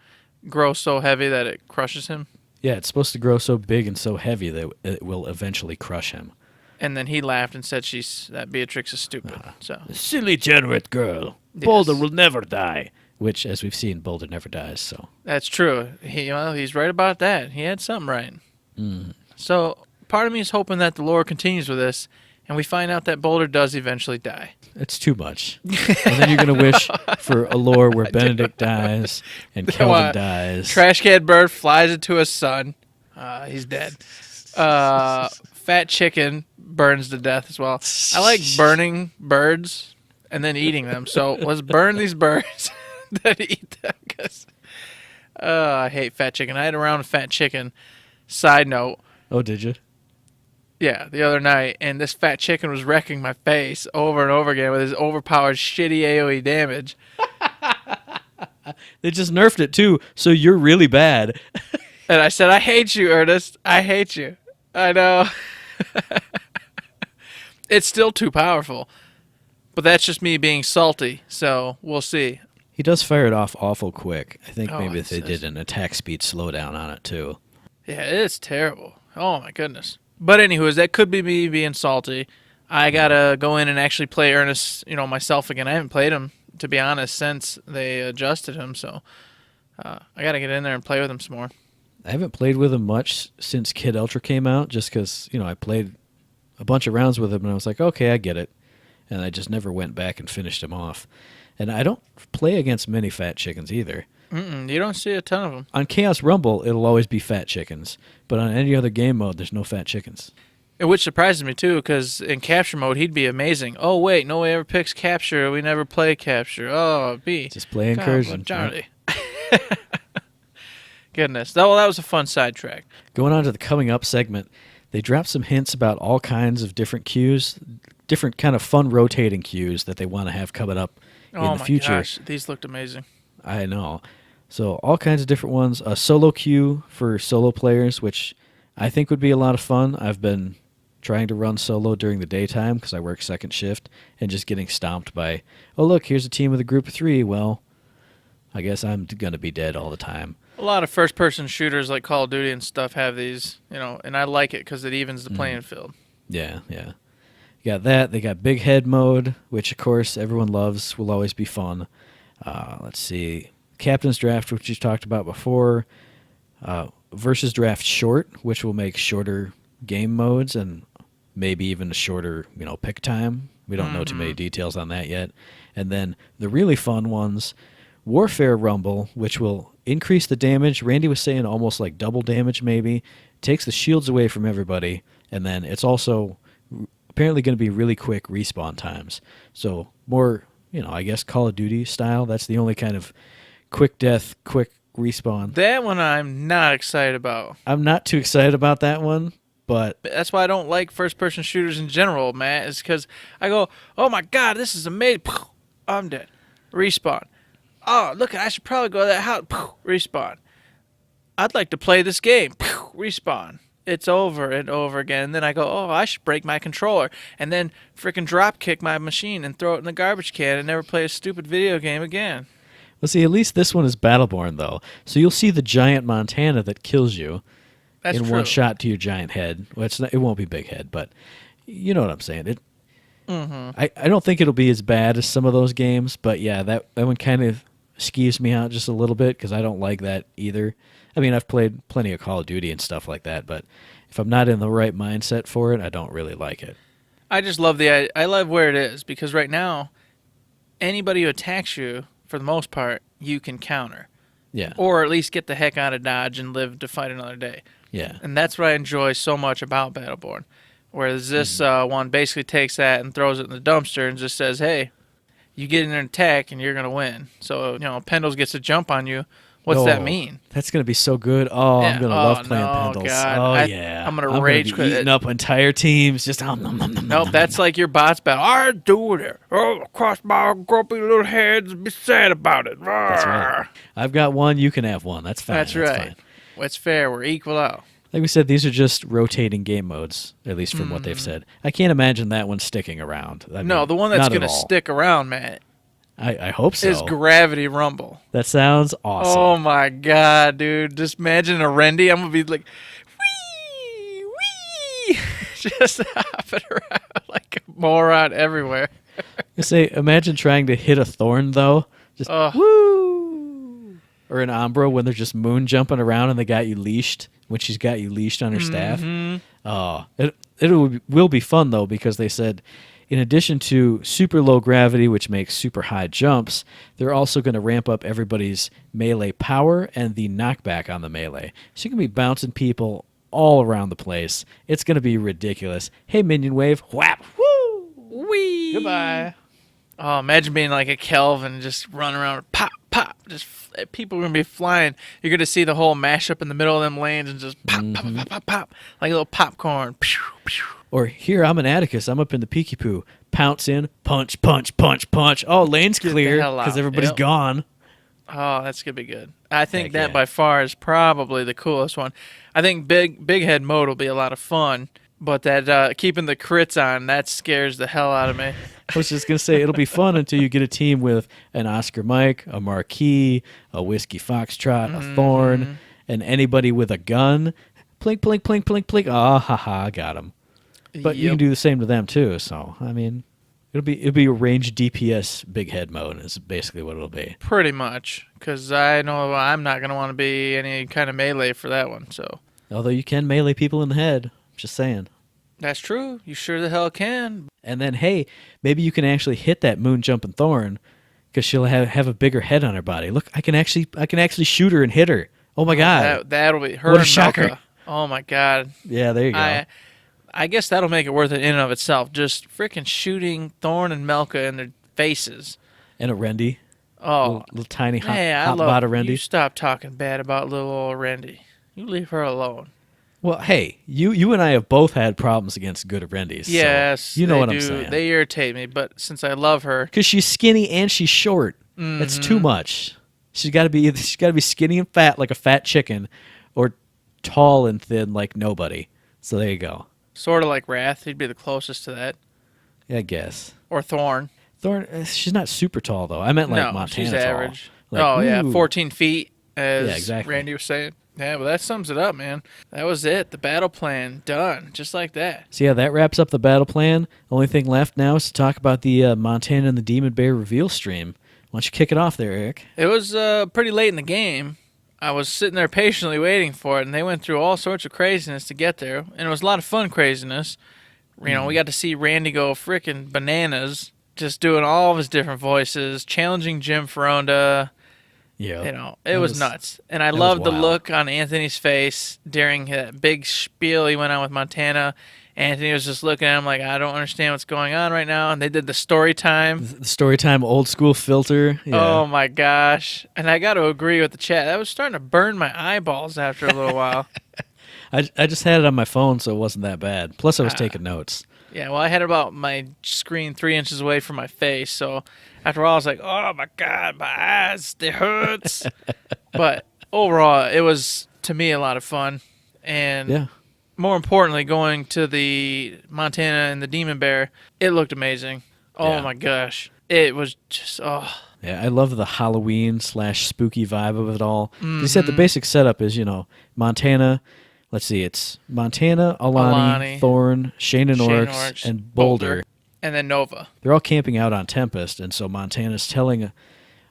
grow so heavy that it crushes him. Yeah, it's supposed to grow so big and so heavy that it will eventually crush him. And then he laughed and said that Beatrix is stupid. So Silly generate girl. Yes. Boulder will never die. Which, as we've seen, Boulder never dies, so. that's true. He's right about that. He had something right. Mm. So part of me is hoping that the lore continues with this, and we find out that Boulder does eventually die. It's too much. And then you're going to wish for a lore where Benedict dies and Kelvin dies. Trash can bird flies into his son. He's dead. Fat chicken burns to death as well. I like burning birds and then eating them. So let's burn these birds that eat them. Cause, I hate fat chicken. I had a round of fat chicken. Side note. Oh, did you? Yeah, the other night, and this fat chicken was wrecking my face over and over again with his overpowered shitty AoE damage. They just nerfed it, too, so you're really bad. And I said, I hate you, Ernest. I hate you. I know. It's still too powerful. But that's just me being salty, so we'll see. He does fire it off awful quick. I think maybe it's they did an attack speed slowdown on it, too. Yeah, it's terrible. Oh, my goodness. But anywho, that could be me being salty. I got to go in and actually play Ernest, myself again. I haven't played him, to be honest, since they adjusted him, so I got to get in there and play with him some more. I haven't played with him much since Kid Ultra came out, just because, I played a bunch of rounds with him, and I was like, okay, I get it. And I just never went back and finished him off. And I don't play against many fat chickens either. You don't see a ton of them. On Chaos Rumble, it'll always be fat chickens. But on any other game mode, there's no fat chickens. Which surprises me, too, because in capture mode, he'd be amazing. Oh, wait, no one ever picks capture. We never play capture. Oh, B. Just play incursion. Charlie. Goodness. Well, that was a fun sidetrack. Going on to the coming up segment, they dropped some hints about all kinds of different queues, different kind of fun rotating queues that they want to have coming up in the future. Oh, my gosh. These looked amazing. I know. So all kinds of different ones. A solo queue for solo players, which I think would be a lot of fun. I've been trying to run solo during the daytime because I work second shift and just getting stomped by, oh, look, here's a team with a group of 3. Well, I guess I'm going to be dead all the time. A lot of first-person shooters like Call of Duty and stuff have these, and I like it because it evens the playing field. Yeah, yeah. You got that. They got Big Head mode, which, of course, everyone loves, will always be fun. Let's see. Captain's Draft, which you talked about before. Versus Draft Short, which will make shorter game modes and maybe even a shorter, pick time. We don't know too many details on that yet. And then the really fun ones, Warfare Rumble, which will increase the damage. Randy was saying almost like double damage maybe. Takes the shields away from everybody. And then it's also apparently going to be really quick respawn times. So more, I guess Call of Duty style. That's the only kind of quick death, quick respawn. That one I'm not excited about. I'm not too excited about that one, but that's why I don't like first-person shooters in general, Matt, is because I go, oh my god, this is amazing. I'm dead. Respawn. Oh, look, I should probably go to that house. Respawn. I'd like to play this game. Respawn. It's over and over again. And then I go, oh, I should break my controller. And then freaking drop kick my machine and throw it in the garbage can and never play a stupid video game again. Well, see, at least this one is Battleborn, though. So you'll see the giant Montana that kills you in one shot to your giant head. Well, it won't be big head, but you know what I'm saying. I don't think it'll be as bad as some of those games, but yeah, that one kind of skeeves me out just a little bit because I don't like that either. I mean, I've played plenty of Call of Duty and stuff like that, but if I'm not in the right mindset for it, I don't really like it. I just love I love where it is because right now, anybody who attacks you, for the most part, you can counter. Yeah. Or at least get the heck out of Dodge and live to fight another day. Yeah. And that's what I enjoy so much about Battleborn. Whereas this one basically takes that and throws it in the dumpster and just says, hey, you get in an attack and you're going to win. So, Pendles gets a jump on you. What's that mean? That's going to be so good. Oh, yeah. I'm going to love playing Pendles. God. Yeah. I'm going to rage quit. Eating up entire teams. Just Nope, that's like your bots battle. I do it. Oh, cross my grumpy little heads and be sad about it. That's right. I've got one. You can have one. That's fine. That's right. Fine. It's fair. We're equal out. Like we said, these are just rotating game modes, at least from what they've said. I can't imagine that one sticking around. No, the one that's going to stick around, Matt, I hope so. is Gravity Rumble. That sounds awesome. Oh my god, dude. Just imagine a Rendy. I'm going to be like, wee! Just hopping around like a moron everywhere. You say, imagine trying to hit a Thorn, though. Just woo! Or an Umbra when they're just moon jumping around and they got you leashed, when she's got you leashed on her staff. Oh, it will be fun, though, because they said in addition to super low gravity, which makes super high jumps, they're also going to ramp up everybody's melee power and the knockback on the melee. So you can be bouncing people all around the place. It's going to be ridiculous. Hey, minion wave. Whap. Woo! Wee! Goodbye. Oh, imagine being like a Kelvin, just running around, pop, pop. Just people are going to be flying. You're going to see the whole mashup in the middle of them lanes and just pop, pop, pop, pop, pop, like a little popcorn. Pew, pew. Or here, I'm an Atticus. I'm up in the Peeky Poo. Pounce in, punch, punch, punch, punch. Oh, lane's clear because everybody's gone. Oh, that's going to be good. I think that yeah. by far is probably the coolest one. I think big head mode will be a lot of fun, but that keeping the crits on, that scares the hell out of me. I was just going to say, it'll be fun until you get a team with an Oscar Mike, a Marquis, a Whiskey Foxtrot, a Thorn, and anybody with a gun. Plink, plink, plink, plink, plink. Oh, haha, got him. But you can do the same to them, too. So, I mean, it'll be a range DPS big head mode is basically what it'll be. Pretty much, because I know I'm not going to want to be any kind of melee for that one. So, although you can melee people in the head. Just saying. That's true. You sure the hell can. And then, hey, maybe you can actually hit that moon jumping Thorn because she'll have a bigger head on her body. Look, I can actually shoot her and hit her. Oh my god, that'll be her. What a and shocker! Melka. Oh my god. Yeah, there you go. I guess that'll make it worth it in and of itself. Just freaking shooting Thorn and Melka in their faces. And a Rendy. Oh, little tiny hot I love bot of Rendy. You stop talking bad about little old Rendy. You leave her alone. Well, hey, you and I have both had problems against good Rendys. Yes, so you know what I'm saying. They irritate me, but since I love her, because she's skinny and she's short, that's too much. She's got to be skinny and fat like a fat chicken, or tall and thin like nobody. So there you go. Sort of like Wrath, he'd be the closest to that. Yeah, I guess. Or Thorn. She's not super tall though. I meant like Montana she's tall. average. Like, 14 feet, as exactly. Randy was saying. Yeah, well, that sums it up, man. That was it. The battle plan done, just like that. So yeah, that wraps up the battle plan. Only thing left now is to talk about the Montana and the Demon Bear reveal stream. Why don't you kick it off there, Eric? It was pretty late in the game. I was sitting there patiently waiting for it, and they went through all sorts of craziness to get there, and it was a lot of fun craziness. You know, we got to see Randy go freaking bananas, just doing all of his different voices, challenging Jim Foronda. Yeah, you know, it was nuts. And I loved the look on Anthony's face during that big spiel he went on with Montana. Anthony was just looking at him like, I don't understand what's going on right now. And they did the story time. The story time old school filter. Yeah. Oh, my gosh. And I got to agree with the chat. That was starting to burn my eyeballs after a little while. I just had it on my phone, so it wasn't that bad. Plus, I was taking notes. Yeah, well, I had about my screen 3 inches away from my face, so after a while I was like, oh my god, my eyes, they hurts. But overall, it was, to me, a lot of fun. And more importantly, going to the Montana and the Demon Bear, it looked amazing. Oh my gosh. It was just, Yeah, I love the Halloween / spooky vibe of it all. They said the basic setup is, Montana. Let's see, it's Montana, Alani, Thorn, Shane and Orcs, and Boulder. And then Nova. They're all camping out on Tempest, and so Montana's telling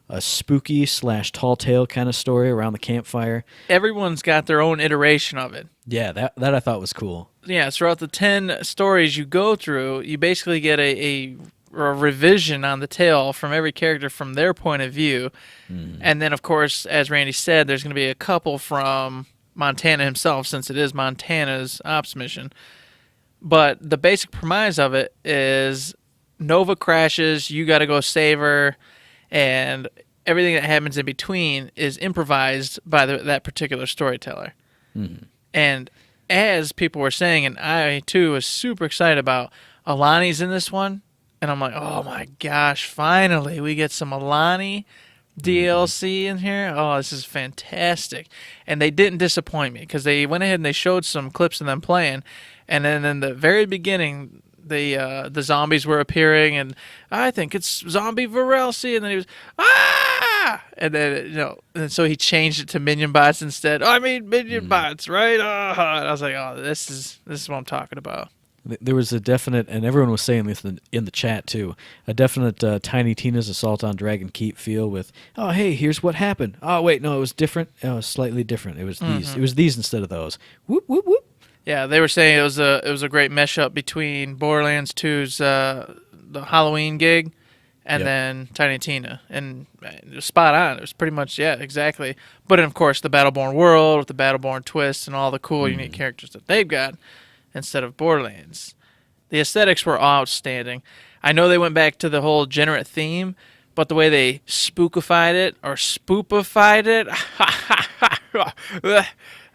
a spooky / tall tale kind of story around the campfire. Everyone's got their own iteration of it. Yeah, that I thought was cool. Yeah, throughout the 10 stories you go through, you basically get a revision on the tale from every character from their point of view. And then, of course, as Randy said, there's going to be a couple from Montana himself, since it is Montana's ops mission. But the basic premise of it is Nova crashes, you got to go save her, and everything that happens in between is improvised by that particular storyteller. And as people were saying, and I too was super excited about, Alani's in this one, and I'm like, oh my gosh, finally we get some Alani. DLC in here. Oh, this is fantastic. And they didn't disappoint me because they went ahead and they showed some clips of them playing. And then in the very beginning, the zombies were appearing, and I think it's zombie Varelsi, and then he was, ah! And then, and so he changed it to minion bots instead. Oh, I mean, minion bots, right? And I was like, oh, this is what I'm talking about. There was a definite, and everyone was saying this in the chat too, a definite Tiny Tina's Assault on Dragon Keep feel with, oh, hey, here's what happened. Oh, wait, no, it was different. Oh, it was slightly different. It was these. It was these instead of those. Whoop, whoop, whoop. Yeah, they were saying it was a great mesh up between Borderlands 2's the Halloween gig and then Tiny Tina. And it was spot on. It was pretty much, yeah, exactly. But, of course, the Battleborn world with the Battleborn twist and all the cool, unique characters that they've got instead of Borderlands. The aesthetics were outstanding. I know they went back to the whole Generate theme, but the way they spookified it or spoopified it,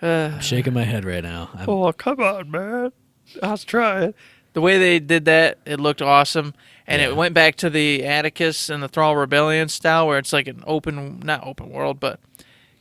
I'm shaking my head right now. oh, come on, man. I was trying. The way they did that, it looked awesome. And it went back to the Atticus and the Thrall Rebellion style where it's like an not open world, but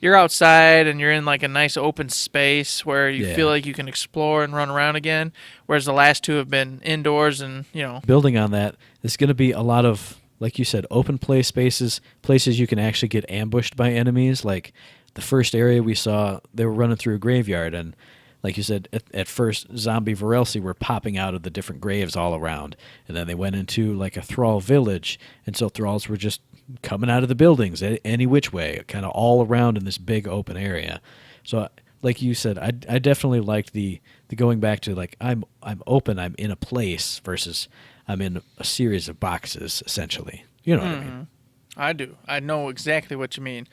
you're outside and you're in like a nice open space where you feel like you can explore and run around again, whereas the last two have been indoors and, Building on that, there's going to be a lot of, like you said, open play spaces, places you can actually get ambushed by enemies. Like the first area we saw, they were running through a graveyard, and like you said, at first, zombie Varelsi were popping out of the different graves all around, and then they went into like a Thrall village, and so Thralls were just coming out of the buildings any which way, kind of all around in this big open area. So, like you said, I definitely liked the going back to like I'm open, I'm in a place versus I'm in a series of boxes essentially. You know what I mean? I do. I know exactly what you mean.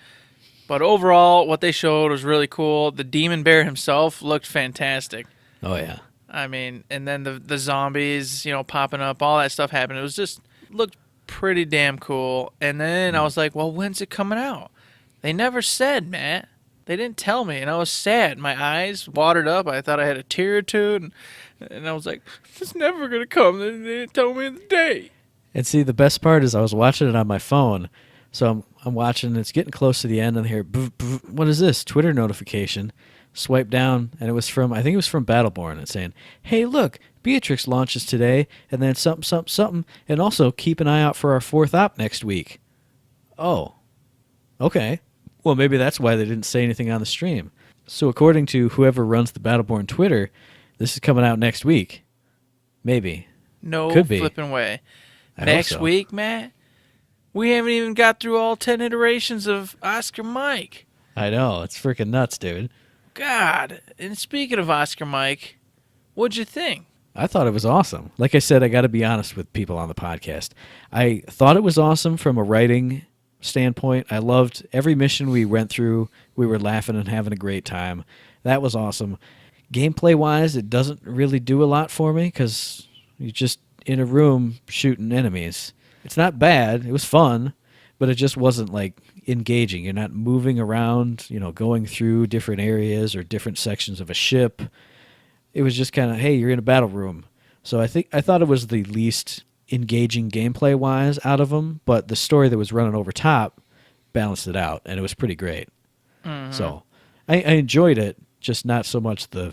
But overall, what they showed was really cool. The Demon Bear himself looked fantastic. Oh yeah. I mean, and then the zombies, popping up, all that stuff happened. It was just looked pretty damn cool. And then I was like, well, when's it coming out? They never said, Matt. They didn't tell me, and I was sad. My eyes watered up. I thought I had a tear or two, and I was like, it's never going to come. They didn't tell me the day. And see, the best part is I was watching it on my phone, so I'm watching, and it's getting close to the end, and I hear, what is this? Twitter notification. Swipe down, and I think it was from Battleborn. It's saying, hey, look, Beatrix launches today, and then something, and also keep an eye out for our 4th op next week. Oh, okay. Well, maybe that's why they didn't say anything on the stream. So according to whoever runs the Battleborn Twitter, this is coming out next week. Maybe. No Could be. flipping way. I Next hope so. week, Matt? We haven't even got through all 10 iterations of Oscar Mike. I know. It's freaking nuts, dude. God. And speaking of Oscar Mike, what'd you think? I thought it was awesome. Like I said, I got to be honest with people on the podcast. I thought it was awesome from a writing standpoint. I loved every mission we went through. We were laughing and having a great time. That was awesome. Gameplay-wise, it doesn't really do a lot for me because you're just in a room shooting enemies. It's not bad. It was fun, but it just wasn't like engaging. You're not moving around, going through different areas or different sections of a ship. It was just kind of, hey, you're in a battle room. So I thought it was the least engaging gameplay-wise out of them, but the story that was running over top balanced it out, and it was pretty great. Mm-hmm. So I enjoyed it, just not so much the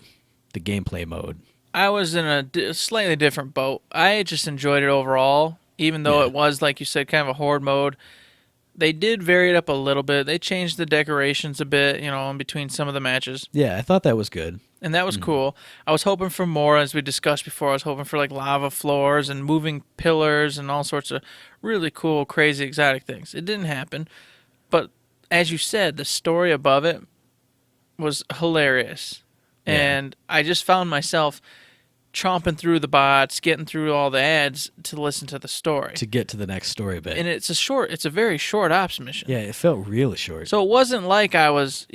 gameplay mode. I was in a slightly different boat. I just enjoyed it overall, even though it was, like you said, kind of a horde mode. They did vary it up a little bit. They changed the decorations a bit, in between some of the matches. Yeah, I thought that was good. And that was cool. I was hoping for more, as we discussed before. I was hoping for like lava floors and moving pillars and all sorts of really cool, crazy, exotic things. It didn't happen. But as you said, the story above it was hilarious. Yeah. And I just found myself chomping through the bots, getting through all the ads to listen to the story. To get to the next story bit. And it's a very short ops mission. Yeah, it felt really short. So it wasn't like I was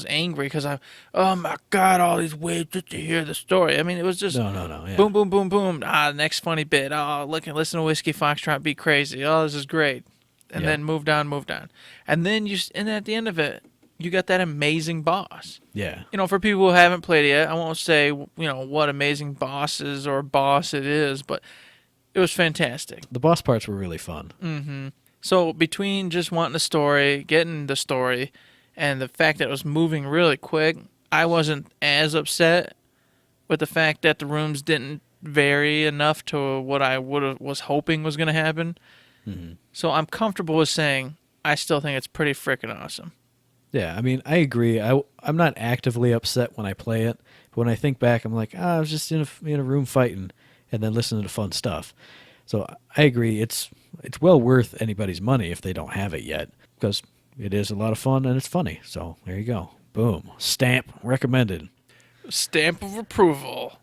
angry because oh my God, all these waves just to hear the story. I mean, it was just no. Yeah. Boom, boom, boom, boom. Next funny bit. Oh, listen to Whiskey Foxtrot be crazy. Oh, this is great. And then moved on. And then at the end of it, you got that amazing boss. Yeah. For people who haven't played it yet, I won't say, what amazing bosses or boss it is, but it was fantastic. The boss parts were really fun. Mm-hmm. So between just wanting the story, getting the story, and the fact that it was moving really quick, I wasn't as upset with the fact that the rooms didn't vary enough to what I was hoping was going to happen. Mm-hmm. So I'm comfortable with saying I still think it's pretty freaking awesome. Yeah, I mean, I agree. I'm not actively upset when I play it, but when I think back, I'm like, I was just in a room fighting and then listening to fun stuff. So I agree. It's well worth anybody's money if they don't have it yet, because it is a lot of fun and it's funny. So there you go. Boom. Stamp recommended. Stamp of approval.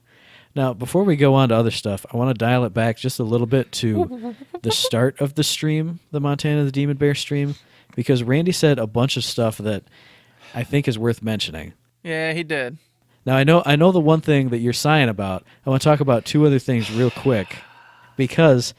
Now, before we go on to other stuff, I want to dial it back just a little bit to the start of the stream, the Montana the Demon Bear stream, because Randy said a bunch of stuff that I think is worth mentioning. Yeah, he did. Now, I know the one thing that you're sighing about. I want to talk about two other things real quick, because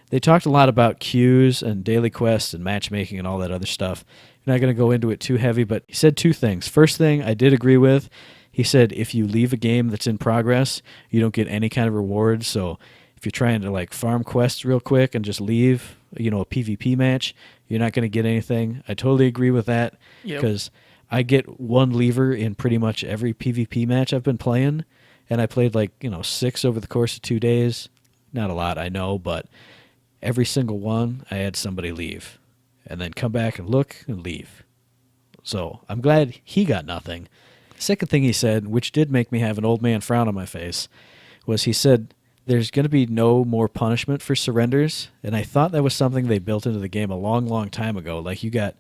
they talked a lot about queues and daily quests and matchmaking and all that other stuff. I'm not going to go into it too heavy, but he said two things. First thing I did agree with, he said if you leave a game that's in progress, you don't get any kind of rewards. So if you're trying to like farm quests real quick and just leave, a PvP match, you're not going to get anything. I totally agree with that, because I get one lever in pretty much every PvP match I've been playing, and I played 6 over the course of 2 days. Not a lot, I know, but every single one I had somebody leave and then come back and look and leave. So I'm glad he got nothing. Second thing he said, which did make me have an old man frown on my face, was he said there's going to be no more punishment for surrenders, and I thought that was something they built into the game a long, long time ago. Like, you got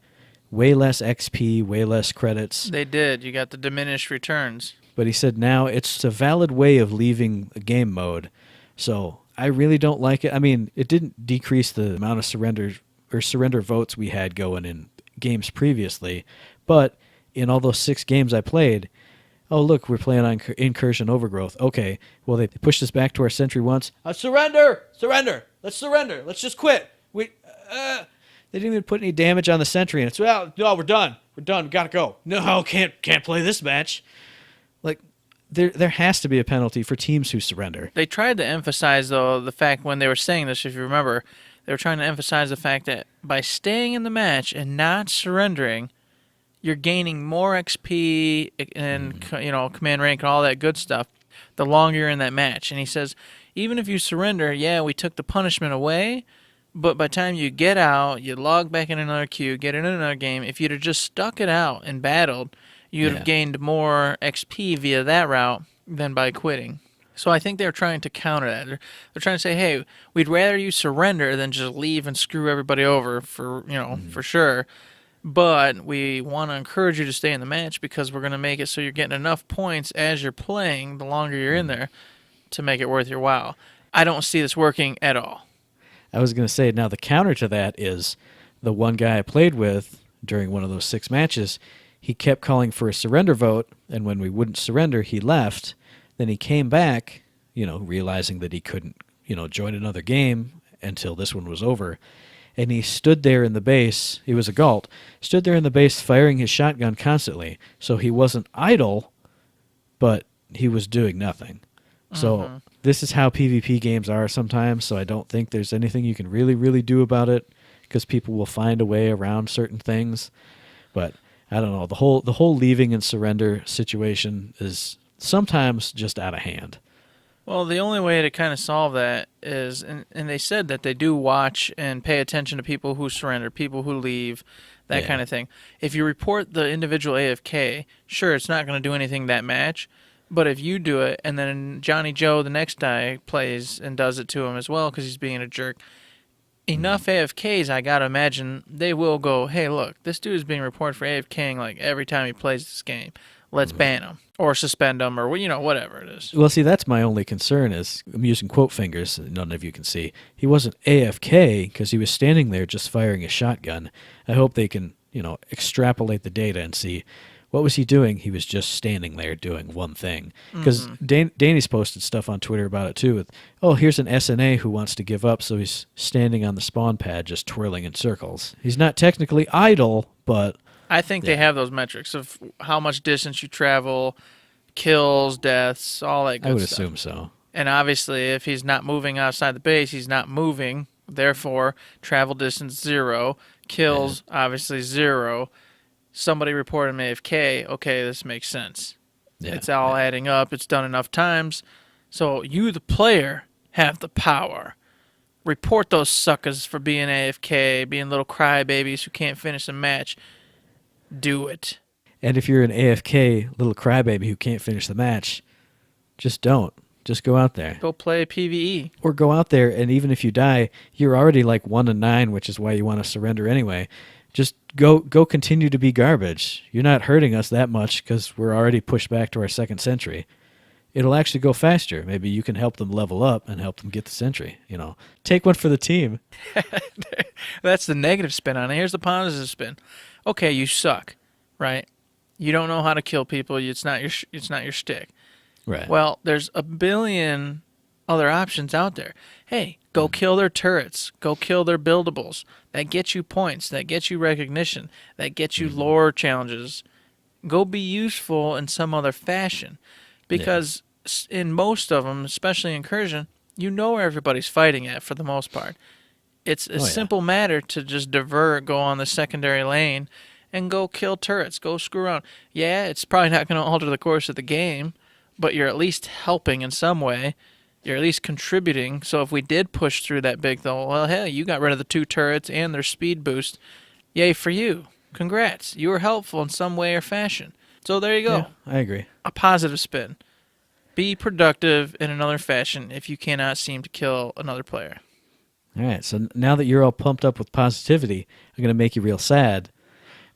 way less XP, way less credits. They did. You got the diminished returns. But he said now it's a valid way of leaving a game mode, so I really don't like it. I mean, it didn't decrease the amount of surrender votes we had going in games previously, but in all those 6 games I played, oh, look, we're playing on Incursion Overgrowth. Okay, well, they pushed us back to our sentry once. Surrender! Let's surrender! Let's just quit! They didn't even put any damage on the sentry, and it's, well, no, we're done. We gotta go. No, can't play this match. Like, there has to be a penalty for teams who surrender. They tried to emphasize, though, the fact when they were saying this, if you remember, they were trying to emphasize the fact that by staying in the match and not surrendering, you're gaining more XP and command rank and all that good stuff the longer you're in that match. And he says, even if you surrender, yeah, we took the punishment away, but by the time you get out, you log back in another queue, get in another game, if you'd have just stuck it out and battled, you'd have gained more XP via that route than by quitting. So I think they're trying to counter that. They're trying to say, hey, we'd rather you surrender than just leave and screw everybody over for sure. But we want to encourage you to stay in the match because we're going to make it so you're getting enough points as you're playing, the longer you're in there, to make it worth your while. I don't see this working at all. I was going to say, now the counter to that is the one guy I played with during one of those 6 matches, he kept calling for a surrender vote, and when we wouldn't surrender, he left. Then he came back, realizing that he couldn't, join another game until this one was over. And he stood there in the base, he was a Galt, stood there in the base firing his shotgun constantly. So he wasn't idle, but he was doing nothing. So this is how PvP games are sometimes, so I don't think there's anything you can really, really do about it, because people will find a way around certain things. But I don't know, the whole leaving and surrender situation is sometimes just out of hand. Well, the only way to kind of solve that is, and they said that they do watch and pay attention to people who surrender, people who leave, that kind of thing. If you report the individual AFK, sure, it's not going to do anything that match, but if you do it and then Johnny Joe, the next guy, plays and does it to him as well because he's being a jerk, enough AFKs, I got to imagine, they will go, hey, look, this dude is being reported for AFKing like every time he plays this game. Let's ban him or suspend him or, whatever it is. Well, see, that's my only concern is, I'm using quote fingers, none of you can see. He wasn't AFK because he was standing there just firing a shotgun. I hope they can, extrapolate the data and see, what was he doing? He was just standing there doing one thing. Because Danny's posted stuff on Twitter about it too. With, here's an SNA who wants to give up, so he's standing on the spawn pad just twirling in circles. He's not technically idle, but I think they have those metrics of how much distance you travel, kills, deaths, all that good stuff. I would assume so. And obviously, if he's not moving outside the base, he's not moving Therefore, travel distance 0, kills obviously 0. Somebody reported him AFK. Okay, this makes sense. Yeah. It's all adding up. It's done enough times. So you, the player, have the power. Report those suckers for being AFK, being little crybabies who can't finish a match. Do it. And if you're an AFK little crybaby who can't finish the match, just don't. Just go out there. Go play PvE. Or go out there, and even if you die, you're already like 1-9, which is why you want to surrender anyway. Just go continue to be garbage. You're not hurting us that much because we're already pushed back to our second sentry. It'll actually go faster. Maybe you can help them level up and help them get the sentry. Take one for the team. That's the negative spin on it. Here's the positive spin. Okay, you suck, right? You don't know how to kill people. It's not your shtick. Right. Well, there's a billion other options out there. Hey, go kill their turrets. Go kill their buildables. That gets you points. That gets you recognition. That gets you lore challenges. Go be useful in some other fashion. Because in most of them, especially Incursion, you know where everybody's fighting at for the most part. It's a simple matter to just divert, go on the secondary lane, and go kill turrets. Go screw around. Yeah, it's probably not going to alter the course of the game, but you're at least helping in some way. You're at least contributing. So if we did push through that big, though, well, hell, you got rid of the 2 turrets and their speed boost. Yay for you. Congrats. You were helpful in some way or fashion. So there you go. Yeah, I agree. A positive spin. Be productive in another fashion if you cannot seem to kill another player. All right, so now that you're all pumped up with positivity, I'm going to make you real sad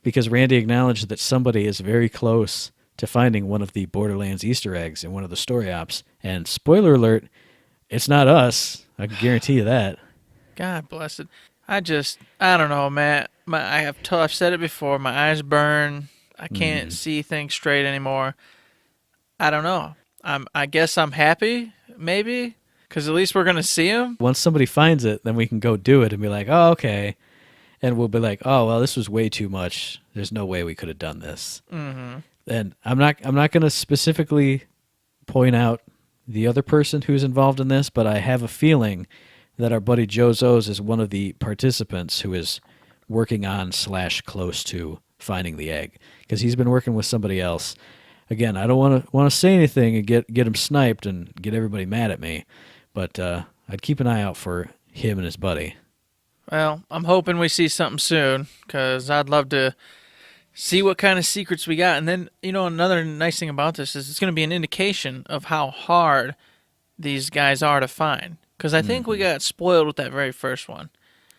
because Randy acknowledged that somebody is very close to finding one of the Borderlands Easter eggs in one of the story ops. And spoiler alert, it's not us. I can guarantee you that. God bless it. I don't know, Matt. I've said it before. My eyes burn. I can't see things straight anymore. I don't know. I guess I'm happy, maybe, because at least we're going to see him. Once somebody finds it, then we can go do it and be like, oh, okay. And we'll be like, oh, well, this was way too much. There's no way we could have done this. Mm-hmm. And I'm not going to specifically point out the other person who's involved in this, but I have a feeling that our buddy Joe Zoes is one of the participants who is working on / close to finding the egg, because he's been working with somebody else. Again, I don't want to say anything and get him sniped and get everybody mad at me, but I'd keep an eye out for him and his buddy. Well, I'm hoping we see something soon, because I'd love to see what kind of secrets we got. And then, another nice thing about this is it's going to be an indication of how hard these guys are to find, because I think we got spoiled with that very first one.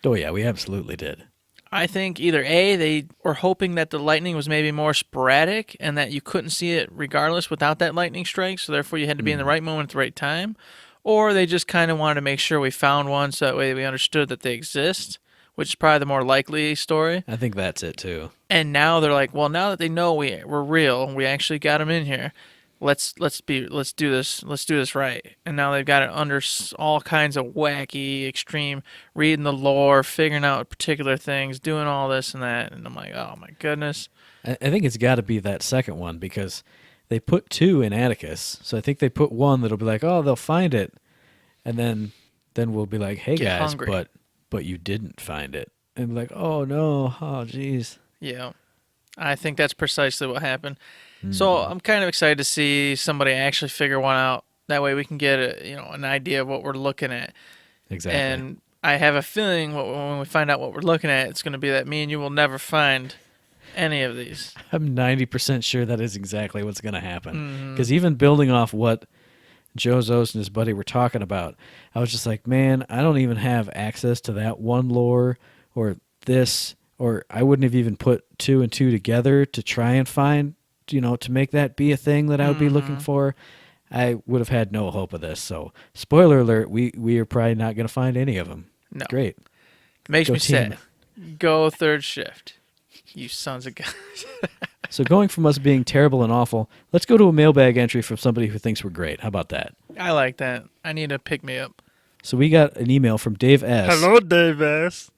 Oh, yeah, we absolutely did. I think either A, they were hoping that the lightning was maybe more sporadic and that you couldn't see it regardless without that lightning strike, so therefore you had to be in the right moment at the right time, or they just kind of wanted to make sure we found one so that way we understood that they exist, which is probably the more likely story. I think that's it, too. And now they're like, well, now that they know we're real, we actually got them in here, let's do this right. And now they've got it under all kinds of wacky, extreme, reading the lore, figuring out particular things, doing all this and that. And I'm like, oh my goodness. I think it's got to be that second one, because they put 2 in Atticus. So I think they put 1 that'll be like, oh, they'll find it. And then we'll be like, hey, Get guys, hungry. but you didn't find it. And be like, oh, no, oh, geez. Yeah, I think that's precisely what happened. So I'm kind of excited to see somebody actually figure one out. That way we can get an idea of what we're looking at. Exactly. And I have a feeling when we find out what we're looking at, it's going to be that me and you will never find any of these. I'm 90% sure that is exactly what's going to happen. Because even building off what Joe Zoes and his buddy were talking about, I was just like, man, I don't even have access to that one lore or this, or I wouldn't have even put 2 and 2 together to try and find, to make that be a thing that I would be looking for. I would have had no hope of this. So, spoiler alert, we are probably not going to find any of them. No. Great. Makes Go me team. sad. Go third shift. You sons of guys. So going from us being terrible and awful, let's go to a mailbag entry from somebody who thinks we're great. How about that? I like that. I need to pick me up. So we got an email from Dave S. Hello, Dave S.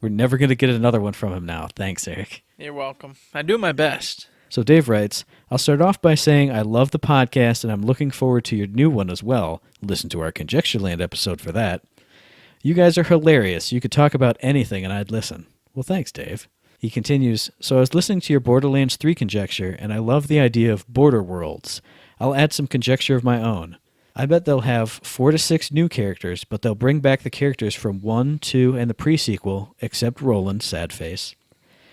We're never going to get another one from him now. Thanks, Eric. You're welcome. I do my best. So Dave writes, I'll start off by saying I love the podcast and I'm looking forward to your new one as well. Listen to our Conjectureland episode for that. You guys are hilarious. You could talk about anything and I'd listen. Well, thanks, Dave. He continues, so I was listening to your Borderlands 3 conjecture, and I love the idea of border worlds. I'll add some conjecture of my own. I bet they'll have 4 to 6 new characters, but they'll bring back the characters from 1, 2, and the pre-sequel, except Roland, sad face.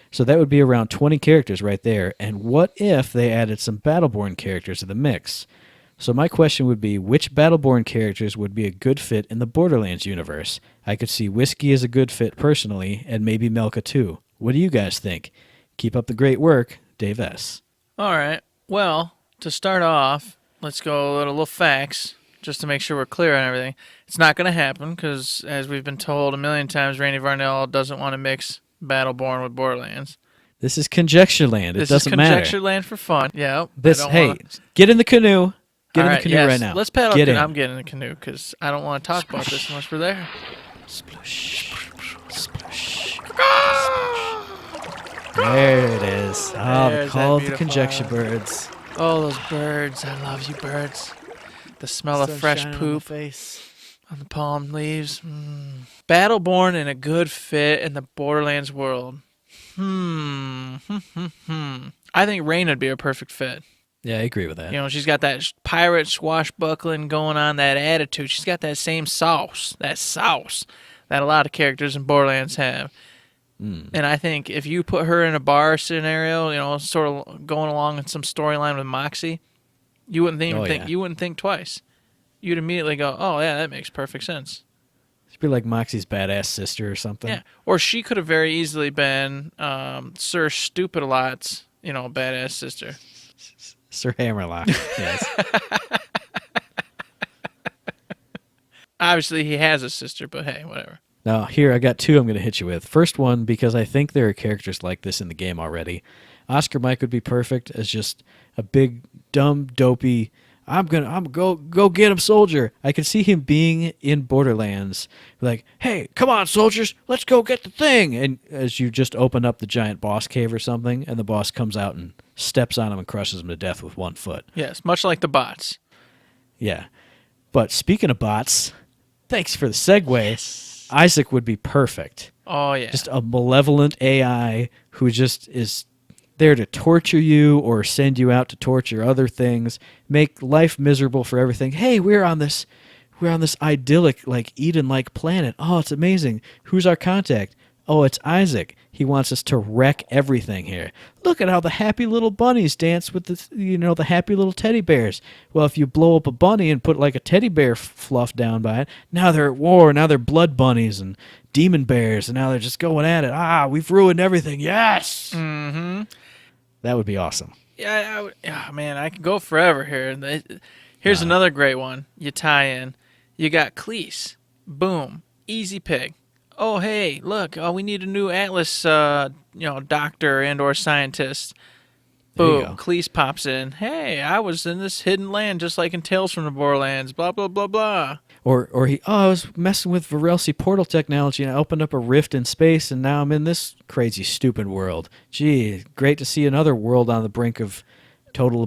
So that would be around 20 characters right there, and what if they added some Battleborn characters to the mix? So my question would be, which Battleborn characters would be a good fit in the Borderlands universe? I could see Whiskey as a good fit personally, and maybe Melka too. What do you guys think? Keep up the great work, Dave S. All right. Well, to start off, let's go a little facts, just to make sure we're clear on everything. It's not going to happen, because as we've been told a million times, Randy Varnell doesn't want to mix Battleborn with Borderlands. This is conjecture land. It doesn't matter. This is conjecture land for fun. Yeah. Get in the canoe. Get in the canoe yes. right now. Let's paddle. Get in. I'm getting in the canoe because I don't want to talk about this unless we're there. Sploosh. Sploosh. There it is. Oh, the call of the conjecture birds. Oh, those birds. I love you, birds. The smell of fresh poop on the palm leaves. Battleborn and a good fit in the Borderlands world. I think Rain would be a perfect fit. Yeah, I agree with that. You know, she's got that pirate swashbuckling going on, that attitude. She's got that same sauce that a lot of characters in Borderlands have. And I think if you put her in a bar scenario, you know, sort of going along in some storyline with Moxie, you wouldn't think twice. You'd immediately go, "Oh yeah, that makes perfect sense." She'd be like Moxie's badass sister or something. Yeah, or she could have very easily been Sir Stupid-a-Lot's, you know, badass sister. Sir Hammerlock, yes. Obviously, he has a sister, but hey, whatever. Now, here, I got 2 I'm going to hit you with. First one, because I think there are characters like this in the game already. Oscar Mike would be perfect as just a big, dumb, dopey, I'm go get him soldier. I could see him being in Borderlands, like, hey, come on, soldiers, let's go get the thing. And as you just open up the giant boss cave or something, and the boss comes out and steps on him and crushes him to death with 1 foot. Yes, much like the bots. Yeah. But speaking of bots, thanks for the segue. Yes. Isaac would be perfect. Oh, yeah. Just a malevolent AI who just is there to torture you or send you out to torture other things, make life miserable for everything. Hey, we're on this idyllic, like Eden-like planet. Oh, it's amazing. Who's our contact? Oh, it's Isaac. He wants us to wreck everything here. Look at how the happy little bunnies dance with the happy little teddy bears. Well, if you blow up a bunny and put like a teddy bear fluff down by it, now they're at war. Now they're blood bunnies and demon bears, and now they're just going at it. We've ruined everything. Yes. Mm-hmm. That would be awesome. Yeah, man, I could go forever here. Here's another great one. You tie in. You got Cleese. Boom. Easy pick. Oh, hey, look, we need a new Atlas, doctor and or scientist. Boom, Cleese pops in. Hey, I was in this hidden land just like in Tales from the Borderlands, blah, blah, blah, blah. Or I was messing with Varelsi portal technology and I opened up a rift in space and now I'm in this crazy, stupid world. Gee, great to see another world on the brink of total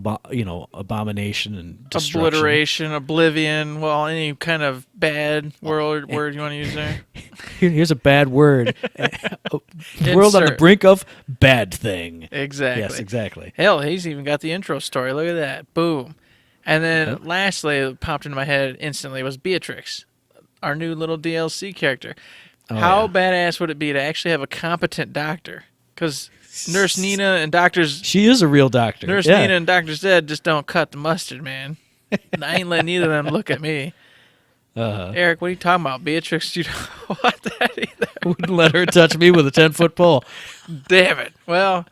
abomination and destruction. Obliteration, oblivion, well, any kind of bad word you want to use there. Here's a bad word. World on the brink of bad thing. Exactly. Yes, exactly. Hell, he's even got the intro story. Look at that. Boom. And then lastly, it popped into my head instantly was Beatrix, our new little DLC character. How badass would it be to actually have a competent doctor? Because Nurse Nina and doctors... She is a real doctor. Nurse Nina and Dr. Zed just don't cut the mustard, man. I ain't letting either of them look at me. Eric, what are you talking about? Beatrix, you don't want that either. Wouldn't let her touch me with a 10-foot pole. Damn it. Well,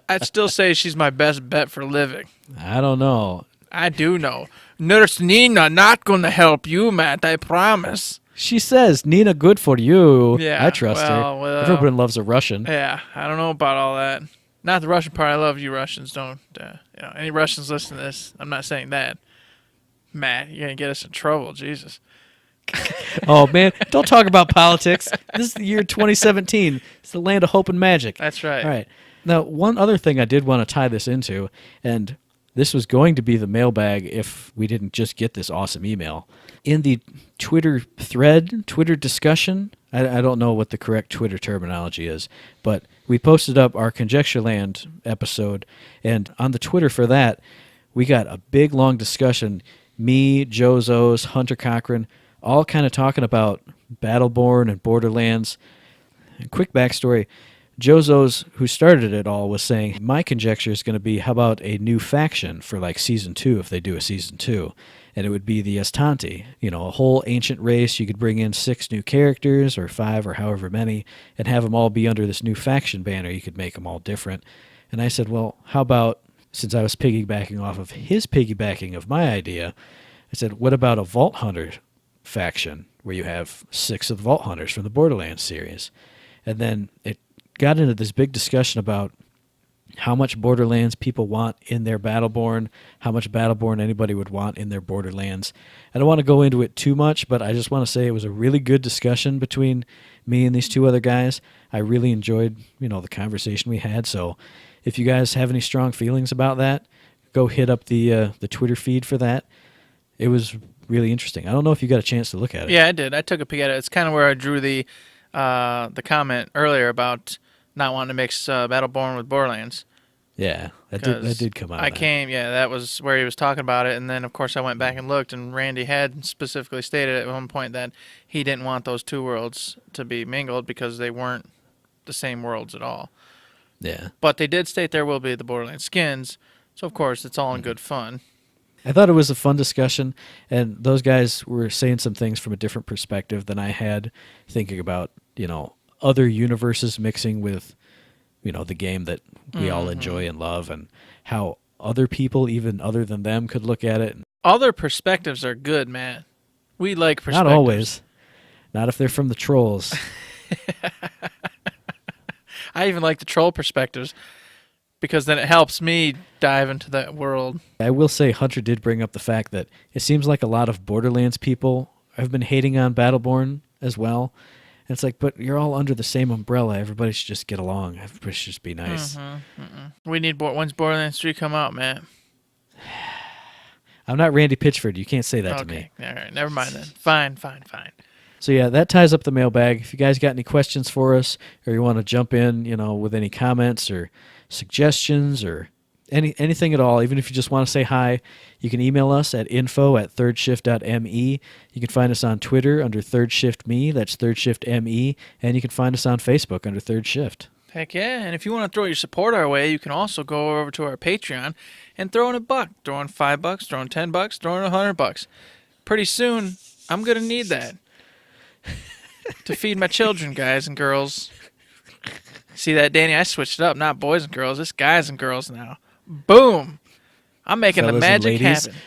I'd still say she's my best bet for living. I don't know. I do know. Nurse Nina not going to help you, Matt, I promise. She says, Nina, good for you. Yeah, I trust her. Well, everyone loves a Russian. Yeah, I don't know about all that. Not the Russian part. I love you Russians. Don't, any Russians listen to this. I'm not saying that. Matt, you're going to get us in trouble. Jesus. Oh, man. Don't talk about politics. This is the year 2017. It's the land of hope and magic. That's right. All right. Now, one other thing I did want to tie this into, and this was going to be the mailbag if we didn't just get this awesome email. in the Twitter thread, Twitter discussion, I don't know what the correct Twitter terminology is, but we posted up our Conjectureland episode, and on the Twitter for that, we got a big, long discussion. Me, Jozos, Hunter Cochran, all kind of talking about Battleborn and Borderlands. And quick backstory, Jozos, who started it all, was saying, my conjecture is going to be, how about a new faction for like Season 2 if they do a Season 2? And it would be the Estanti, a whole ancient race. You could bring in 6 new characters or 5 or however many and have them all be under this new faction banner. You could make them all different. And I said, well, how about, since I was piggybacking off of his piggybacking of my idea, I said, what about a Vault Hunter faction where you have 6 of the Vault Hunters from the Borderlands series? And then it got into this big discussion about how much Borderlands people want in their Battleborn, how much Battleborn anybody would want in their Borderlands. I don't want to go into it too much, but I just want to say it was a really good discussion between me and these 2 other guys. I really enjoyed, the conversation we had. So if you guys have any strong feelings about that, go hit up the Twitter feed for that. It was really interesting. I don't know if you got a chance to look at it. Yeah, I did. I took a peek at it. It's kind of where I drew the comment earlier about not wanting to mix Battleborn with Borderlands. Yeah, that did come out. That was where he was talking about it, and then of course I went back and looked, and Randy had specifically stated at one point that he didn't want those 2 worlds to be mingled because they weren't the same worlds at all. Yeah. But they did state there will be the Borderlands skins, so of course it's all in good fun. I thought it was a fun discussion, and those guys were saying some things from a different perspective than I had, thinking about, other universes mixing with, the game that we all enjoy and love, and how other people, even other than them, could look at it. Other perspectives are good, man. We like perspectives. Not always. Not if they're from the trolls. I even like the troll perspectives, because then it helps me dive into that world. I will say Hunter did bring up the fact that it seems like a lot of Borderlands people have been hating on Battleborn as well. And it's like, but you're all under the same umbrella. Everybody should just get along. Everybody should just be nice. We need when's Borderlands 3 come out, man? I'm not Randy Pitchford. You can't say that to me. All right, never mind then. Fine. So yeah, that ties up the mailbag. If you guys got any questions for us, or you want to jump in, with any comments or suggestions or anything at all, even if you just want to say hi, you can email us at info@thirdshift.me. You can find us on Twitter under ThirdShiftMe, that's ThirdShiftME, and you can find us on Facebook under Third Shift. Heck yeah, and if you want to throw your support our way, you can also go over to our Patreon and throw in $1, throw in $5, throw in $10, throw in $100. Pretty soon, I'm going to need that to feed my children, guys and girls. See that, Danny? I switched it up. Not boys and girls. It's guys and girls now. Boom! I'm making Fellas the magic and ladies, happen.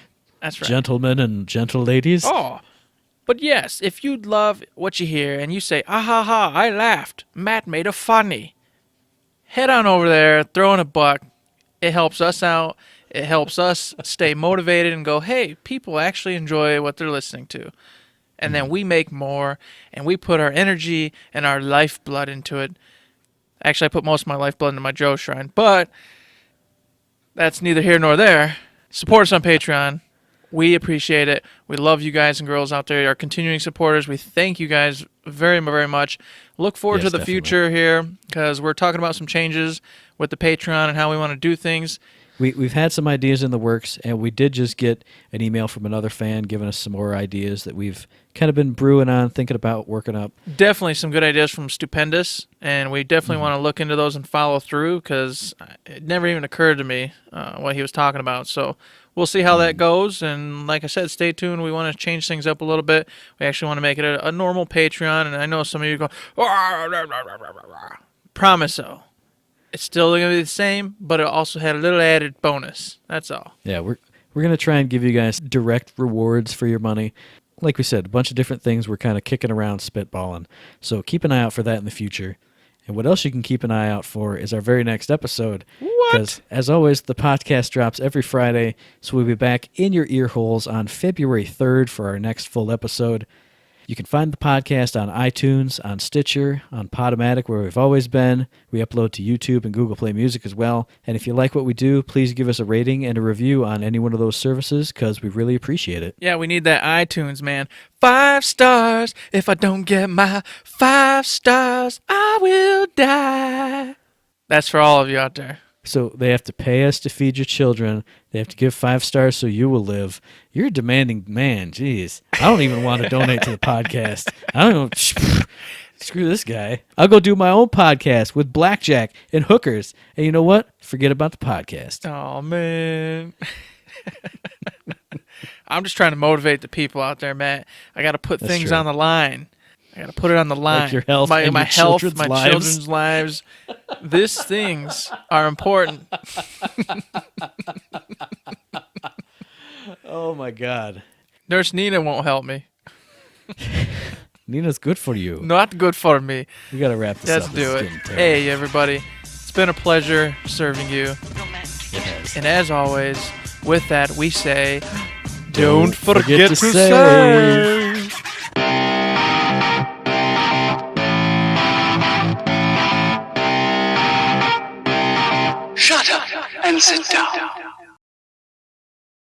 That's right. Gentlemen and gentle ladies. Oh, but yes, if you love what you hear and you say, ah ha ha, I laughed. Matt made a funny. Head on over there, throw in $1. It helps us out. It helps us stay motivated and go, hey, people actually enjoy what they're listening to. And then we make more, and we put our energy and our lifeblood into it. Actually, I put most of my lifeblood into my Joe Shrine, but that's neither here nor there. Support us on Patreon. We appreciate it. We love you guys and girls out there, our continuing supporters. We thank you guys very, very much. Look forward to the future here, because we're talking about some changes with the Patreon and how we want to do things. We've had some ideas in the works, and we did just get an email from another fan giving us some more ideas that we've kind of been brewing on, thinking about, working up. Definitely some good ideas from Stupendous, and we definitely want to look into those and follow through, because it never even occurred to me what he was talking about. So we'll see how that goes, and like I said, stay tuned. We want to change things up a little bit. We actually want to make it a normal Patreon, and I know some of you go, promise though. It's still going to be the same, but it also had a little added bonus. That's all. Yeah, we're going to try and give you guys direct rewards for your money. Like we said, a bunch of different things we're kind of kicking around, spitballing. So keep an eye out for that in the future. And what else you can keep an eye out for is our very next episode. What? Because, as always, the podcast drops every Friday, so we'll be back in your ear holes on February 3rd for our next full episode. You can find the podcast on iTunes, on Stitcher, on Podomatic, where we've always been. We upload to YouTube and Google Play Music as well. And if you like what we do, please give us a rating and a review on any one of those services, because we really appreciate it. Yeah, we need that iTunes, man. 5 stars. If I don't get my 5 stars, I will die. That's for all of you out there. So they have to pay us to feed your children. They have to give 5 stars so you will live. You're a demanding man. Jeez. I don't even want to donate to the podcast. I don't know. Screw this guy. I'll go do my own podcast with blackjack and hookers. And you know what? Forget about the podcast. Oh, man. I'm just trying to motivate the people out there, Matt. I got to put That's things true. on the line. I got to put it on the line. Like your health my and your health, children's my lives. children's lives. These things are important. Oh, my God. Nurse Nina won't help me. Nina's good for you. Not good for me. We got to wrap this Let's up. do This is it. getting terrible. Hey, everybody. It's been a pleasure serving you. It has. And as always, with that, we say, Don't forget to say. Shut up and sit down.